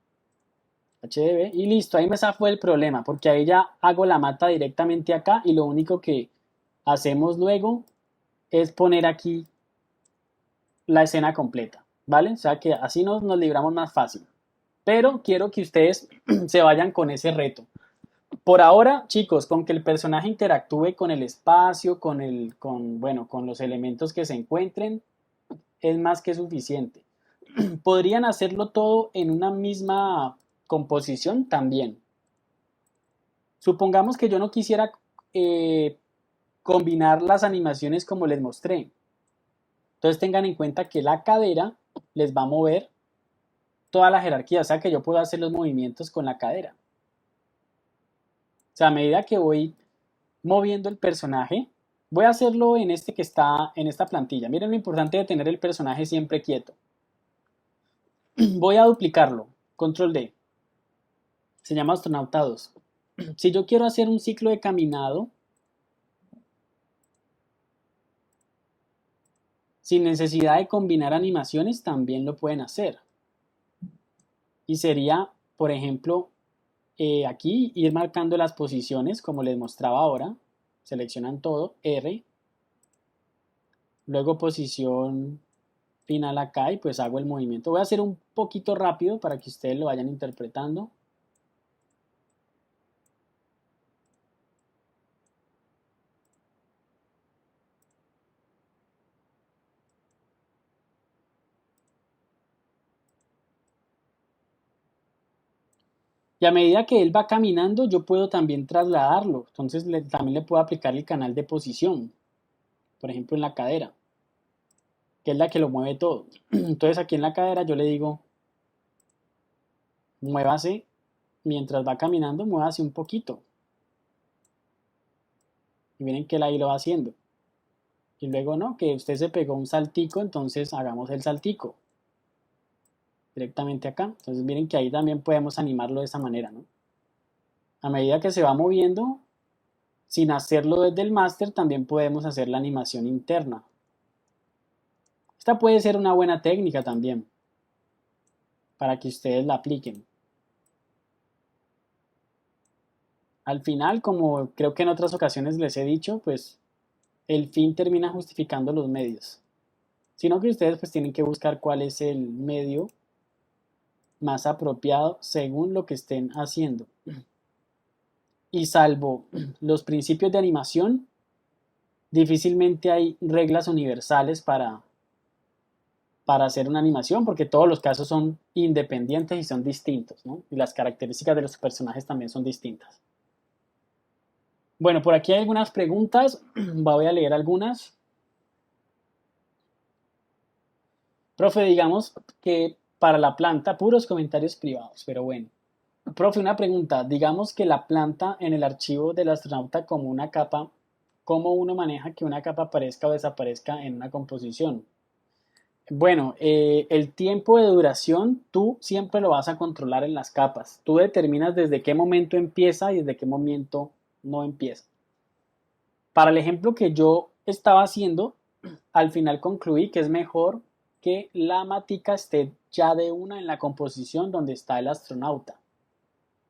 Speaker 1: HDB y listo, ahí me zafó el problema, porque ahí ya hago la mata directamente acá y lo único que hacemos luego es poner aquí la escena completa, ¿vale? O sea que así nos libramos más fácil. Pero quiero que ustedes se vayan con ese reto. Por ahora, chicos, con que el personaje interactúe con el espacio, bueno, con los elementos que se encuentren, es más que suficiente. ¿Podrían hacerlo todo en una misma composición? También. Supongamos que yo no quisiera eh, combinar las animaciones como les mostré. Entonces tengan en cuenta que la cadera les va a mover toda la jerarquía, o sea que yo puedo hacer los movimientos con la cadera. O sea, a medida que voy moviendo el personaje, voy a hacerlo en este que está en esta plantilla. Miren lo importante de tener el personaje siempre quieto. Voy a duplicarlo, control D. Se llama astronauta 2. Si yo quiero hacer un ciclo de caminado, sin necesidad de combinar animaciones, también lo pueden hacer. Y sería, por ejemplo, aquí ir marcando las posiciones, como les mostraba ahora. Seleccionan todo, R, luego posición final acá y pues hago el movimiento. Voy a hacer un poquito rápido para que ustedes lo vayan interpretando. Y a medida que él va caminando, yo puedo también trasladarlo. Entonces también le puedo aplicar el canal de posición, por ejemplo en la cadera, que es la que lo mueve todo. Entonces aquí en la cadera yo le digo, muévase, mientras va caminando, muévase un poquito. Y miren que él ahí lo va haciendo. Y luego no, que usted se pegó un saltico, entonces hagamos el saltico directamente acá. Entonces miren que ahí también podemos animarlo de esa manera, ¿no? A medida que se va moviendo, sin hacerlo desde el máster, también podemos hacer la animación interna. Esta puede ser una buena técnica también, para que ustedes la apliquen. Al final, como creo que en otras ocasiones les he dicho, pues el fin termina justificando los medios. Sino que ustedes pues tienen que buscar cuál es el medio más apropiado según lo que estén haciendo. Y salvo los principios de animación, difícilmente hay reglas universales para hacer una animación, porque todos los casos son independientes y son distintos, ¿no? Y las características de los personajes también son distintas. Bueno, por aquí hay algunas preguntas, voy a leer algunas. Profe, digamos que para la planta, puros comentarios privados, pero bueno. Profe, una pregunta. Digamos que la planta en el archivo del astronauta como una capa, ¿cómo uno maneja que una capa aparezca o desaparezca en una composición? Bueno, el tiempo de duración tú siempre lo vas a controlar en las capas. Tú determinas desde qué momento empieza y desde qué momento no empieza. Para el ejemplo que yo estaba haciendo, al final concluí que es mejor que la matica esté ya de una en la composición donde está el astronauta.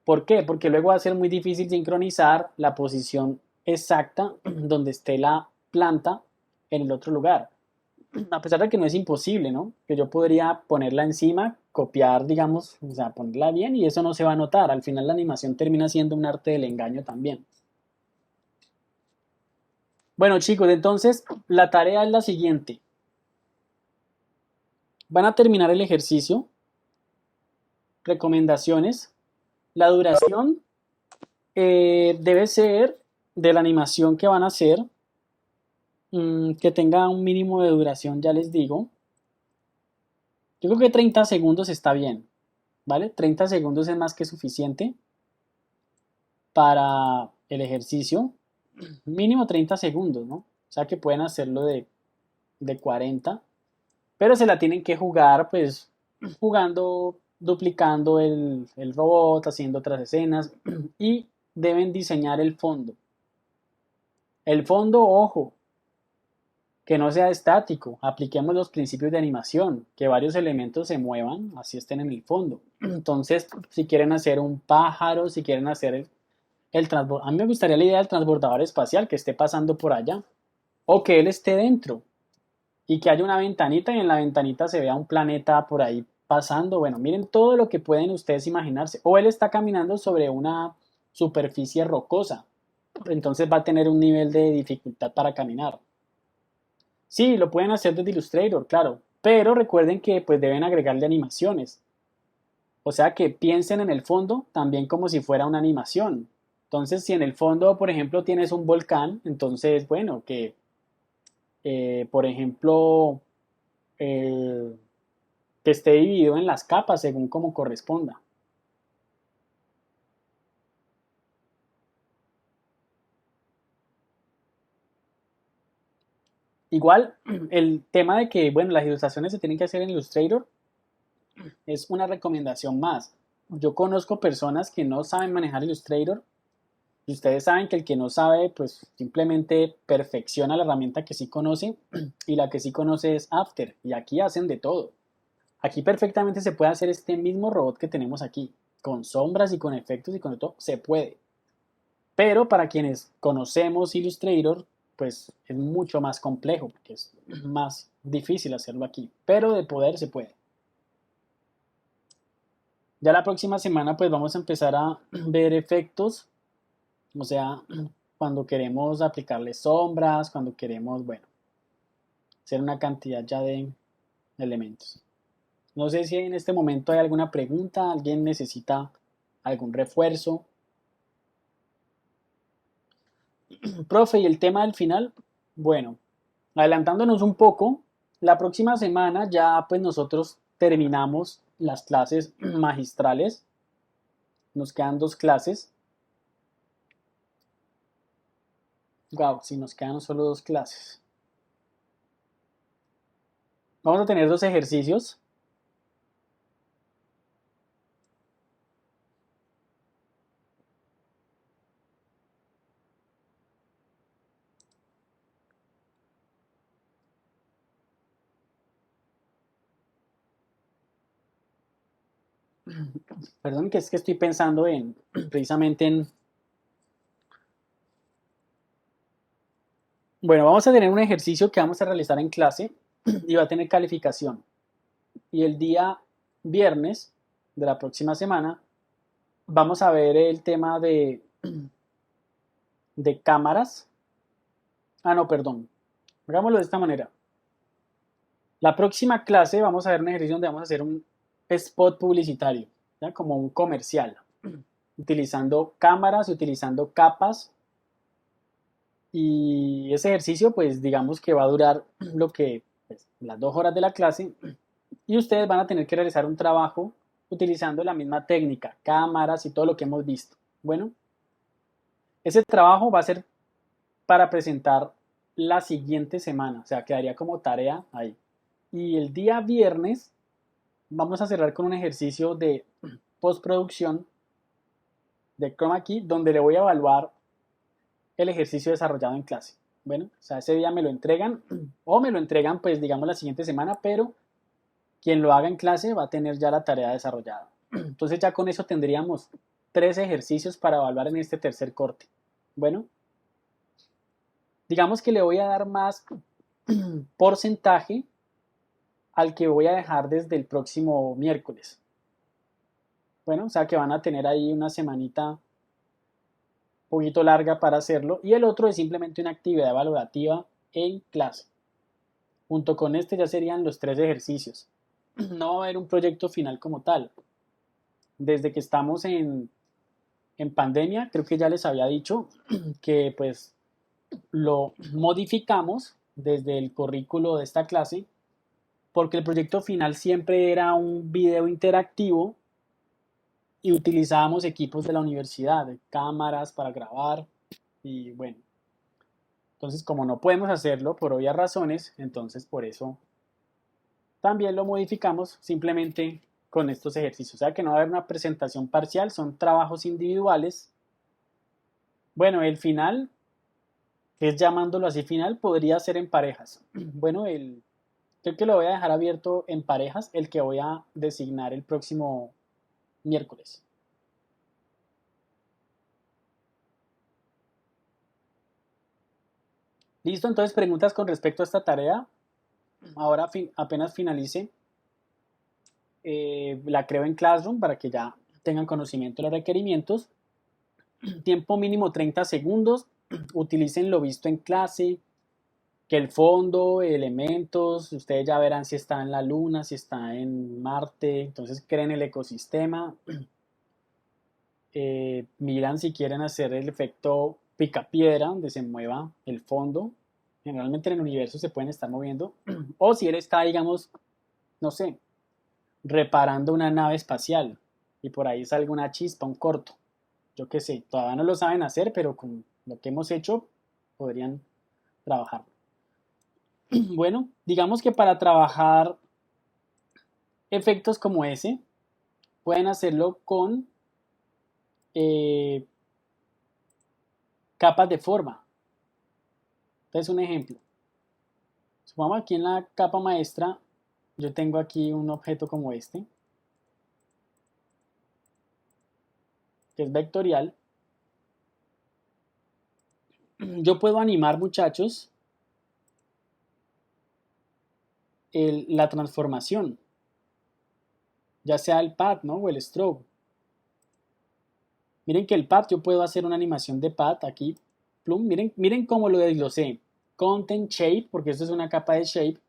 Speaker 1: ¿Por qué? Porque luego va a ser muy difícil sincronizar la posición exacta donde esté la planta en el otro lugar. A pesar de que no es imposible, ¿no? Que yo podría ponerla encima, copiar, digamos, o sea, ponerla bien y eso no se va a notar. Al final la animación termina siendo un arte del engaño también. Bueno, chicos, entonces la tarea es la siguiente. Van a terminar el ejercicio. Recomendaciones. La duración debe ser de la animación que van a hacer, que tenga un mínimo de duración, ya les digo. Yo creo que 30 segundos está bien, ¿vale? 30 segundos es más que suficiente para el ejercicio. Mínimo 30 segundos, ¿no? O sea que pueden hacerlo de 40, pero se la tienen que jugar, pues, jugando, duplicando el robot, haciendo otras escenas y deben diseñar el fondo. El fondo, ojo, que no sea estático. Apliquemos los principios de animación, que varios elementos se muevan, así estén en el fondo. Entonces, si quieren hacer un pájaro, si quieren hacer el transbordador, a mí me gustaría la idea del transbordador espacial que esté pasando por allá, o que él esté dentro y que haya una ventanita y en la ventanita se vea un planeta por ahí pasando. Bueno, miren todo lo que pueden ustedes imaginarse. O él está caminando sobre una superficie rocosa, entonces va a tener un nivel de dificultad para caminar. Sí, lo pueden hacer desde Illustrator, claro, pero recuerden que pues deben agregarle animaciones. O sea que piensen en el fondo también como si fuera una animación. Entonces, si en el fondo, por ejemplo, tienes un volcán, entonces, bueno, que, por ejemplo, eh, que esté dividido en las capas según como corresponda. Igual, el tema de que, bueno, las ilustraciones se tienen que hacer en Illustrator es una recomendación más. Yo conozco personas que no saben manejar Illustrator y ustedes saben que el que no sabe, pues simplemente perfecciona la herramienta que sí conoce y la que sí conoce es After. Y aquí hacen de todo. Aquí perfectamente se puede hacer este mismo robot que tenemos aquí, con sombras y con efectos y con todo, se puede. Pero para quienes conocemos Illustrator, pues es mucho más complejo, porque es más difícil hacerlo aquí. Pero de poder se puede. Ya la próxima semana pues vamos a empezar a ver efectos, o sea, cuando queremos aplicarle sombras, cuando queremos, bueno, hacer una cantidad ya de elementos. No sé si en este momento hay alguna pregunta, alguien necesita algún refuerzo. Profe, ¿y el tema del final? Bueno, adelantándonos un poco, la próxima semana ya pues nosotros terminamos las clases magistrales. Nos quedan 2 clases. Wow, si nos quedan solo 2 clases. Vamos a tener 2 ejercicios. Perdón, que es que estoy pensando en precisamente en... Bueno, vamos a tener un ejercicio que vamos a realizar en clase y va a tener calificación. Y el día viernes de la próxima semana vamos a ver el tema de cámaras. Ah, no, perdón. Hagámoslo de esta manera. La próxima clase vamos a ver un ejercicio donde vamos a hacer un spot publicitario, ¿ya? Como un comercial, utilizando cámaras, utilizando capas. Y ese ejercicio, pues digamos que va a durar lo que, pues, las 2 horas de la clase y ustedes van a tener que realizar un trabajo utilizando la misma técnica, cámaras y todo lo que hemos visto. Bueno, ese trabajo va a ser para presentar la siguiente semana, o sea, quedaría como tarea ahí. Y el día viernes vamos a cerrar con un ejercicio de postproducción de Chroma Key donde le voy a evaluar el ejercicio desarrollado en clase. Bueno, o sea, ese día me lo entregan o me lo entregan pues digamos la siguiente semana, pero quien lo haga en clase va a tener ya la tarea desarrollada. Entonces ya con eso tendríamos 3 ejercicios para evaluar en este tercer corte. Bueno, digamos que le voy a dar más porcentaje al que voy a dejar desde el próximo miércoles. Bueno, o sea que van a tener ahí una semanita un poquito larga para hacerlo y el otro es simplemente una actividad evaluativa en clase. Junto con este ya serían los 3 ejercicios. No va a haber un proyecto final como tal. Desde que estamos en pandemia, creo que ya les había dicho que pues lo modificamos desde el currículo de esta clase porque el proyecto final siempre era un video interactivo y utilizábamos equipos de la universidad, cámaras para grabar y bueno. Entonces, como no podemos hacerlo por obvias razones, entonces por eso también lo modificamos simplemente con estos ejercicios. O sea que no va a haber una presentación parcial, son trabajos individuales. Bueno, el final, que es llamándolo así final, podría ser en parejas. Bueno, creo que lo voy a dejar abierto en parejas, el que voy a designar el próximo miércoles. Listo, entonces preguntas con respecto a esta tarea. Ahora apenas finalice, la creo en Classroom para que ya tengan conocimiento de los requerimientos. Tiempo mínimo 30 segundos. Utilicen lo visto en clase, que el fondo, elementos, ustedes ya verán si está en la Luna, si está en Marte, entonces creen el ecosistema. Miran si quieren hacer el efecto picapiedra, donde se mueva el fondo. Generalmente en el universo se pueden estar moviendo. O si él está, digamos, no sé, reparando una nave espacial y por ahí salga una chispa, un corto. Yo qué sé, todavía no lo saben hacer, pero con lo que hemos hecho podrían trabajar. Bueno, digamos que para trabajar efectos como ese, pueden hacerlo con capas de forma. Entonces, un ejemplo. Supongamos aquí en la capa maestra, yo tengo aquí un objeto como este, que es vectorial. Yo puedo animar, muchachos, la transformación, ya sea el pad, ¿no? O el strobe. Miren que el pad, yo puedo hacer una animación de pad aquí. Plum, miren cómo lo desglosé. Content Shape, porque esto es una capa de Shape.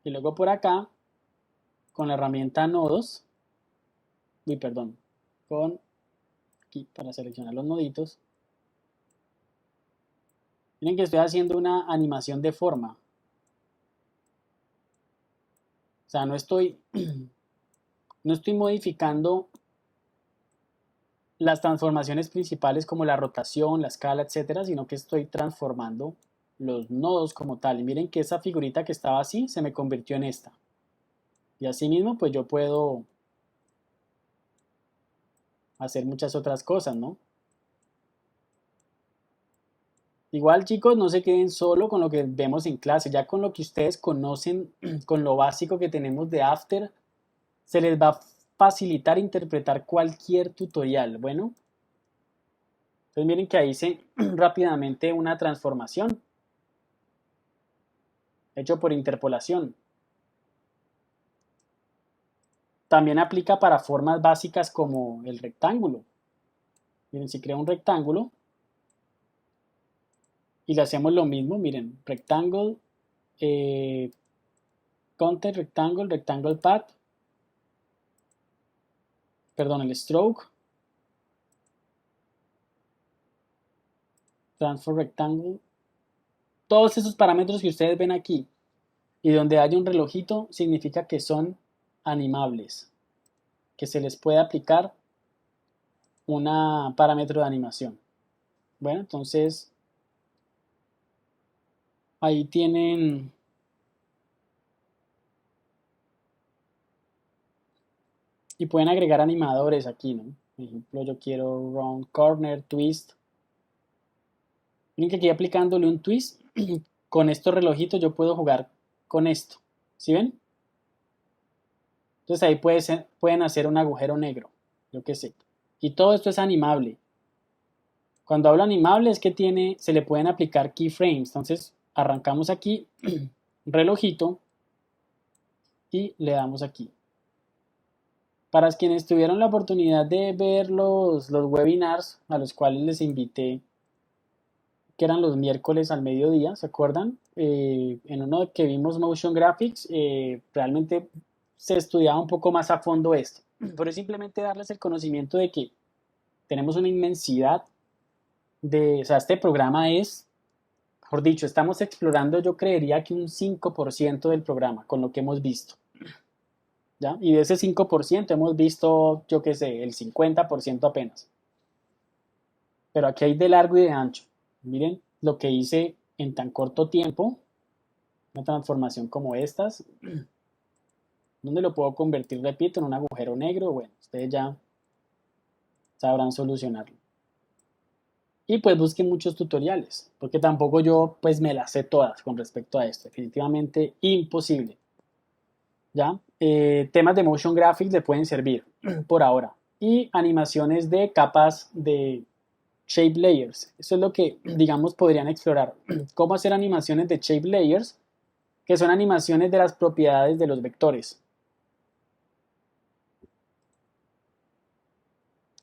Speaker 1: Y luego por acá, con la herramienta nodos. Uy, perdón. con aquí para seleccionar los noditos. Miren que estoy haciendo una animación de forma. O sea, no estoy modificando las transformaciones principales como la rotación, la escala, etcétera, sino que estoy transformando los nodos como tal. Y miren que esa figurita que estaba así se me convirtió en esta. Y así mismo, pues yo puedo hacer muchas otras cosas, ¿no? Igual, chicos, no se queden solo con lo que vemos en clase, ya con lo que ustedes conocen, con lo básico que tenemos de After, se les va a facilitar interpretar cualquier tutorial. Bueno, entonces miren que ahí hice rápidamente una transformación hecho por interpolación. También aplica para formas básicas como el rectángulo. Miren, si creo un rectángulo y le hacemos lo mismo, miren, rectangle, content rectangle, rectangle path, perdón, el stroke, transform rectangle, todos esos parámetros que ustedes ven aquí y donde hay un relojito significa que son animables, que se les puede aplicar un parámetro de animación. Bueno, entonces ahí tienen y pueden agregar animadores aquí, ¿no? Por ejemplo, yo quiero round corner, twist. Miren que aquí aplicándole un twist, con estos relojitos yo puedo jugar con esto. ¿Sí ven? Entonces ahí pueden hacer un agujero negro, yo qué sé. Y todo esto es animable. Cuando hablo animable es que se le pueden aplicar keyframes. Entonces arrancamos aquí, relojito, y le damos aquí. Para quienes tuvieron la oportunidad de ver los webinars a los cuales les invité, que eran los miércoles al mediodía, ¿se acuerdan? En uno que vimos Motion Graphics, realmente se estudiaba un poco más a fondo esto. Pero es simplemente darles el conocimiento de que tenemos una inmensidad o sea, este programa es, mejor dicho, estamos explorando, yo creería que un 5% del programa con lo que hemos visto. ¿Ya? Y de ese 5% hemos visto, yo qué sé, el 50% apenas. Pero aquí hay de largo y de ancho. Miren lo que hice en tan corto tiempo, una transformación como estas, donde lo puedo convertir, repito, en un agujero negro. Bueno, ustedes ya sabrán solucionarlo. Y pues busquen muchos tutoriales, porque tampoco yo pues me las sé todas con respecto a esto. Definitivamente imposible. ¿Ya? Temas de motion graphics le pueden servir por ahora. Y animaciones de capas de shape layers. Eso es lo que, digamos, podrían explorar. Cómo hacer animaciones de shape layers, que son animaciones de las propiedades de los vectores.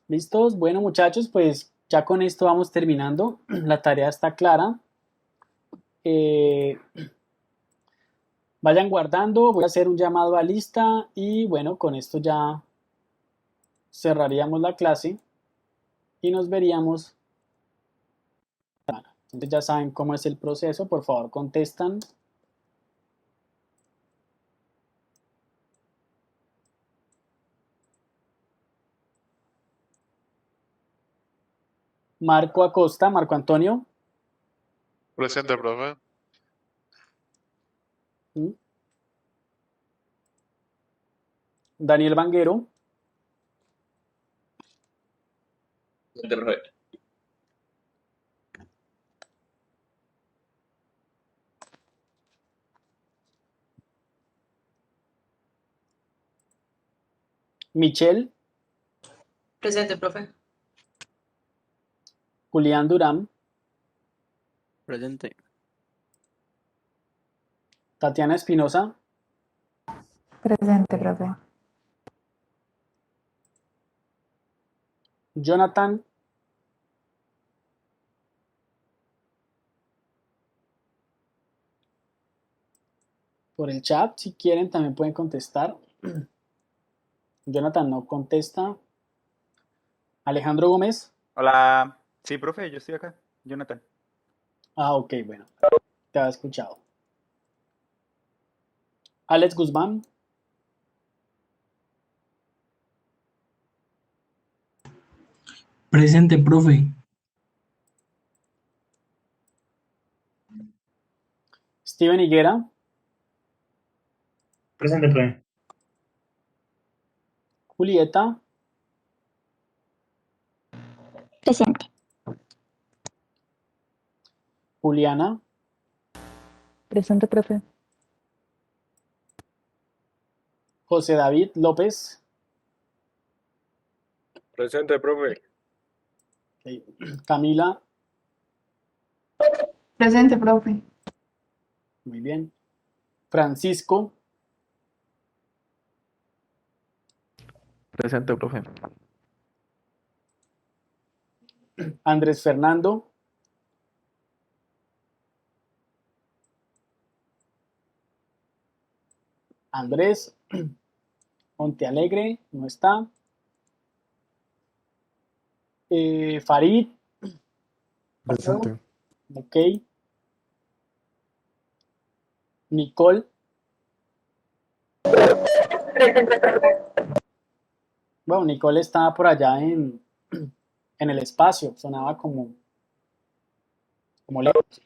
Speaker 1: ¿Listos? Bueno, muchachos, pues ya con esto vamos terminando. La tarea está clara. Vayan guardando, voy a hacer un llamado a lista y bueno, con esto ya cerraríamos la clase y nos veríamos. Entonces ya saben cómo es el proceso, por favor contestan. Marco Acosta, Marco Antonio.
Speaker 4: Presente, profe.
Speaker 1: Daniel Vanguero.
Speaker 3: Profe.
Speaker 1: Michelle.
Speaker 5: Presente, profe.
Speaker 1: Julián Durán.
Speaker 6: Presente.
Speaker 1: Tatiana Espinosa.
Speaker 7: Presente, profe.
Speaker 1: Jonathan. Por el chat, si quieren, también pueden contestar. Jonathan no contesta. Alejandro Gómez.
Speaker 7: Hola. Sí, profe, yo estoy acá. Jonathan.
Speaker 1: Ah, ok, bueno, te había escuchado. Alex Guzmán.
Speaker 8: Presente, profe.
Speaker 1: Steven Higuera.
Speaker 2: Presente, profe.
Speaker 1: Julieta.
Speaker 9: Presente.
Speaker 1: Juliana.
Speaker 10: Presente, profe.
Speaker 1: José David López.
Speaker 4: Presente, profe.
Speaker 1: Ok. Camila.
Speaker 5: Presente, profe.
Speaker 1: Muy bien. Francisco.
Speaker 6: Presente, profe.
Speaker 1: Andrés Fernando. Andrés. Montealegre. No está. Farid.
Speaker 11: Presente.
Speaker 1: Ok. Nicole. Bueno, Nicole estaba por allá en el espacio. Sonaba como lejos.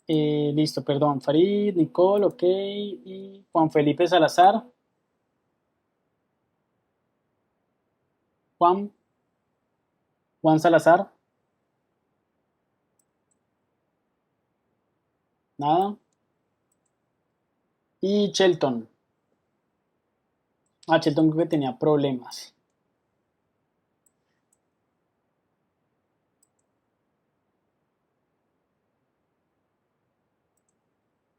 Speaker 1: Listo, perdón. Farid, Nicole, ok. Y Juan Felipe Salazar. Juan Salazar. Nada. Y Shelton. Shelton creo que tenía problemas.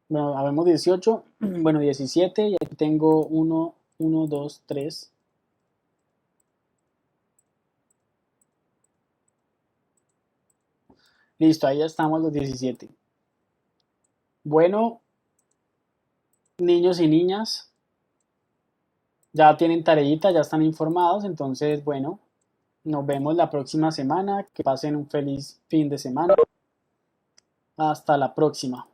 Speaker 1: Bueno, habemos 18. Bueno, 17. Y aquí tengo 1, 2, 3. Listo, ahí ya estamos los 17. Bueno, niños y niñas, ya tienen tareita, ya están informados. Entonces, bueno, nos vemos la próxima semana. Que pasen un feliz fin de semana. Hasta la próxima.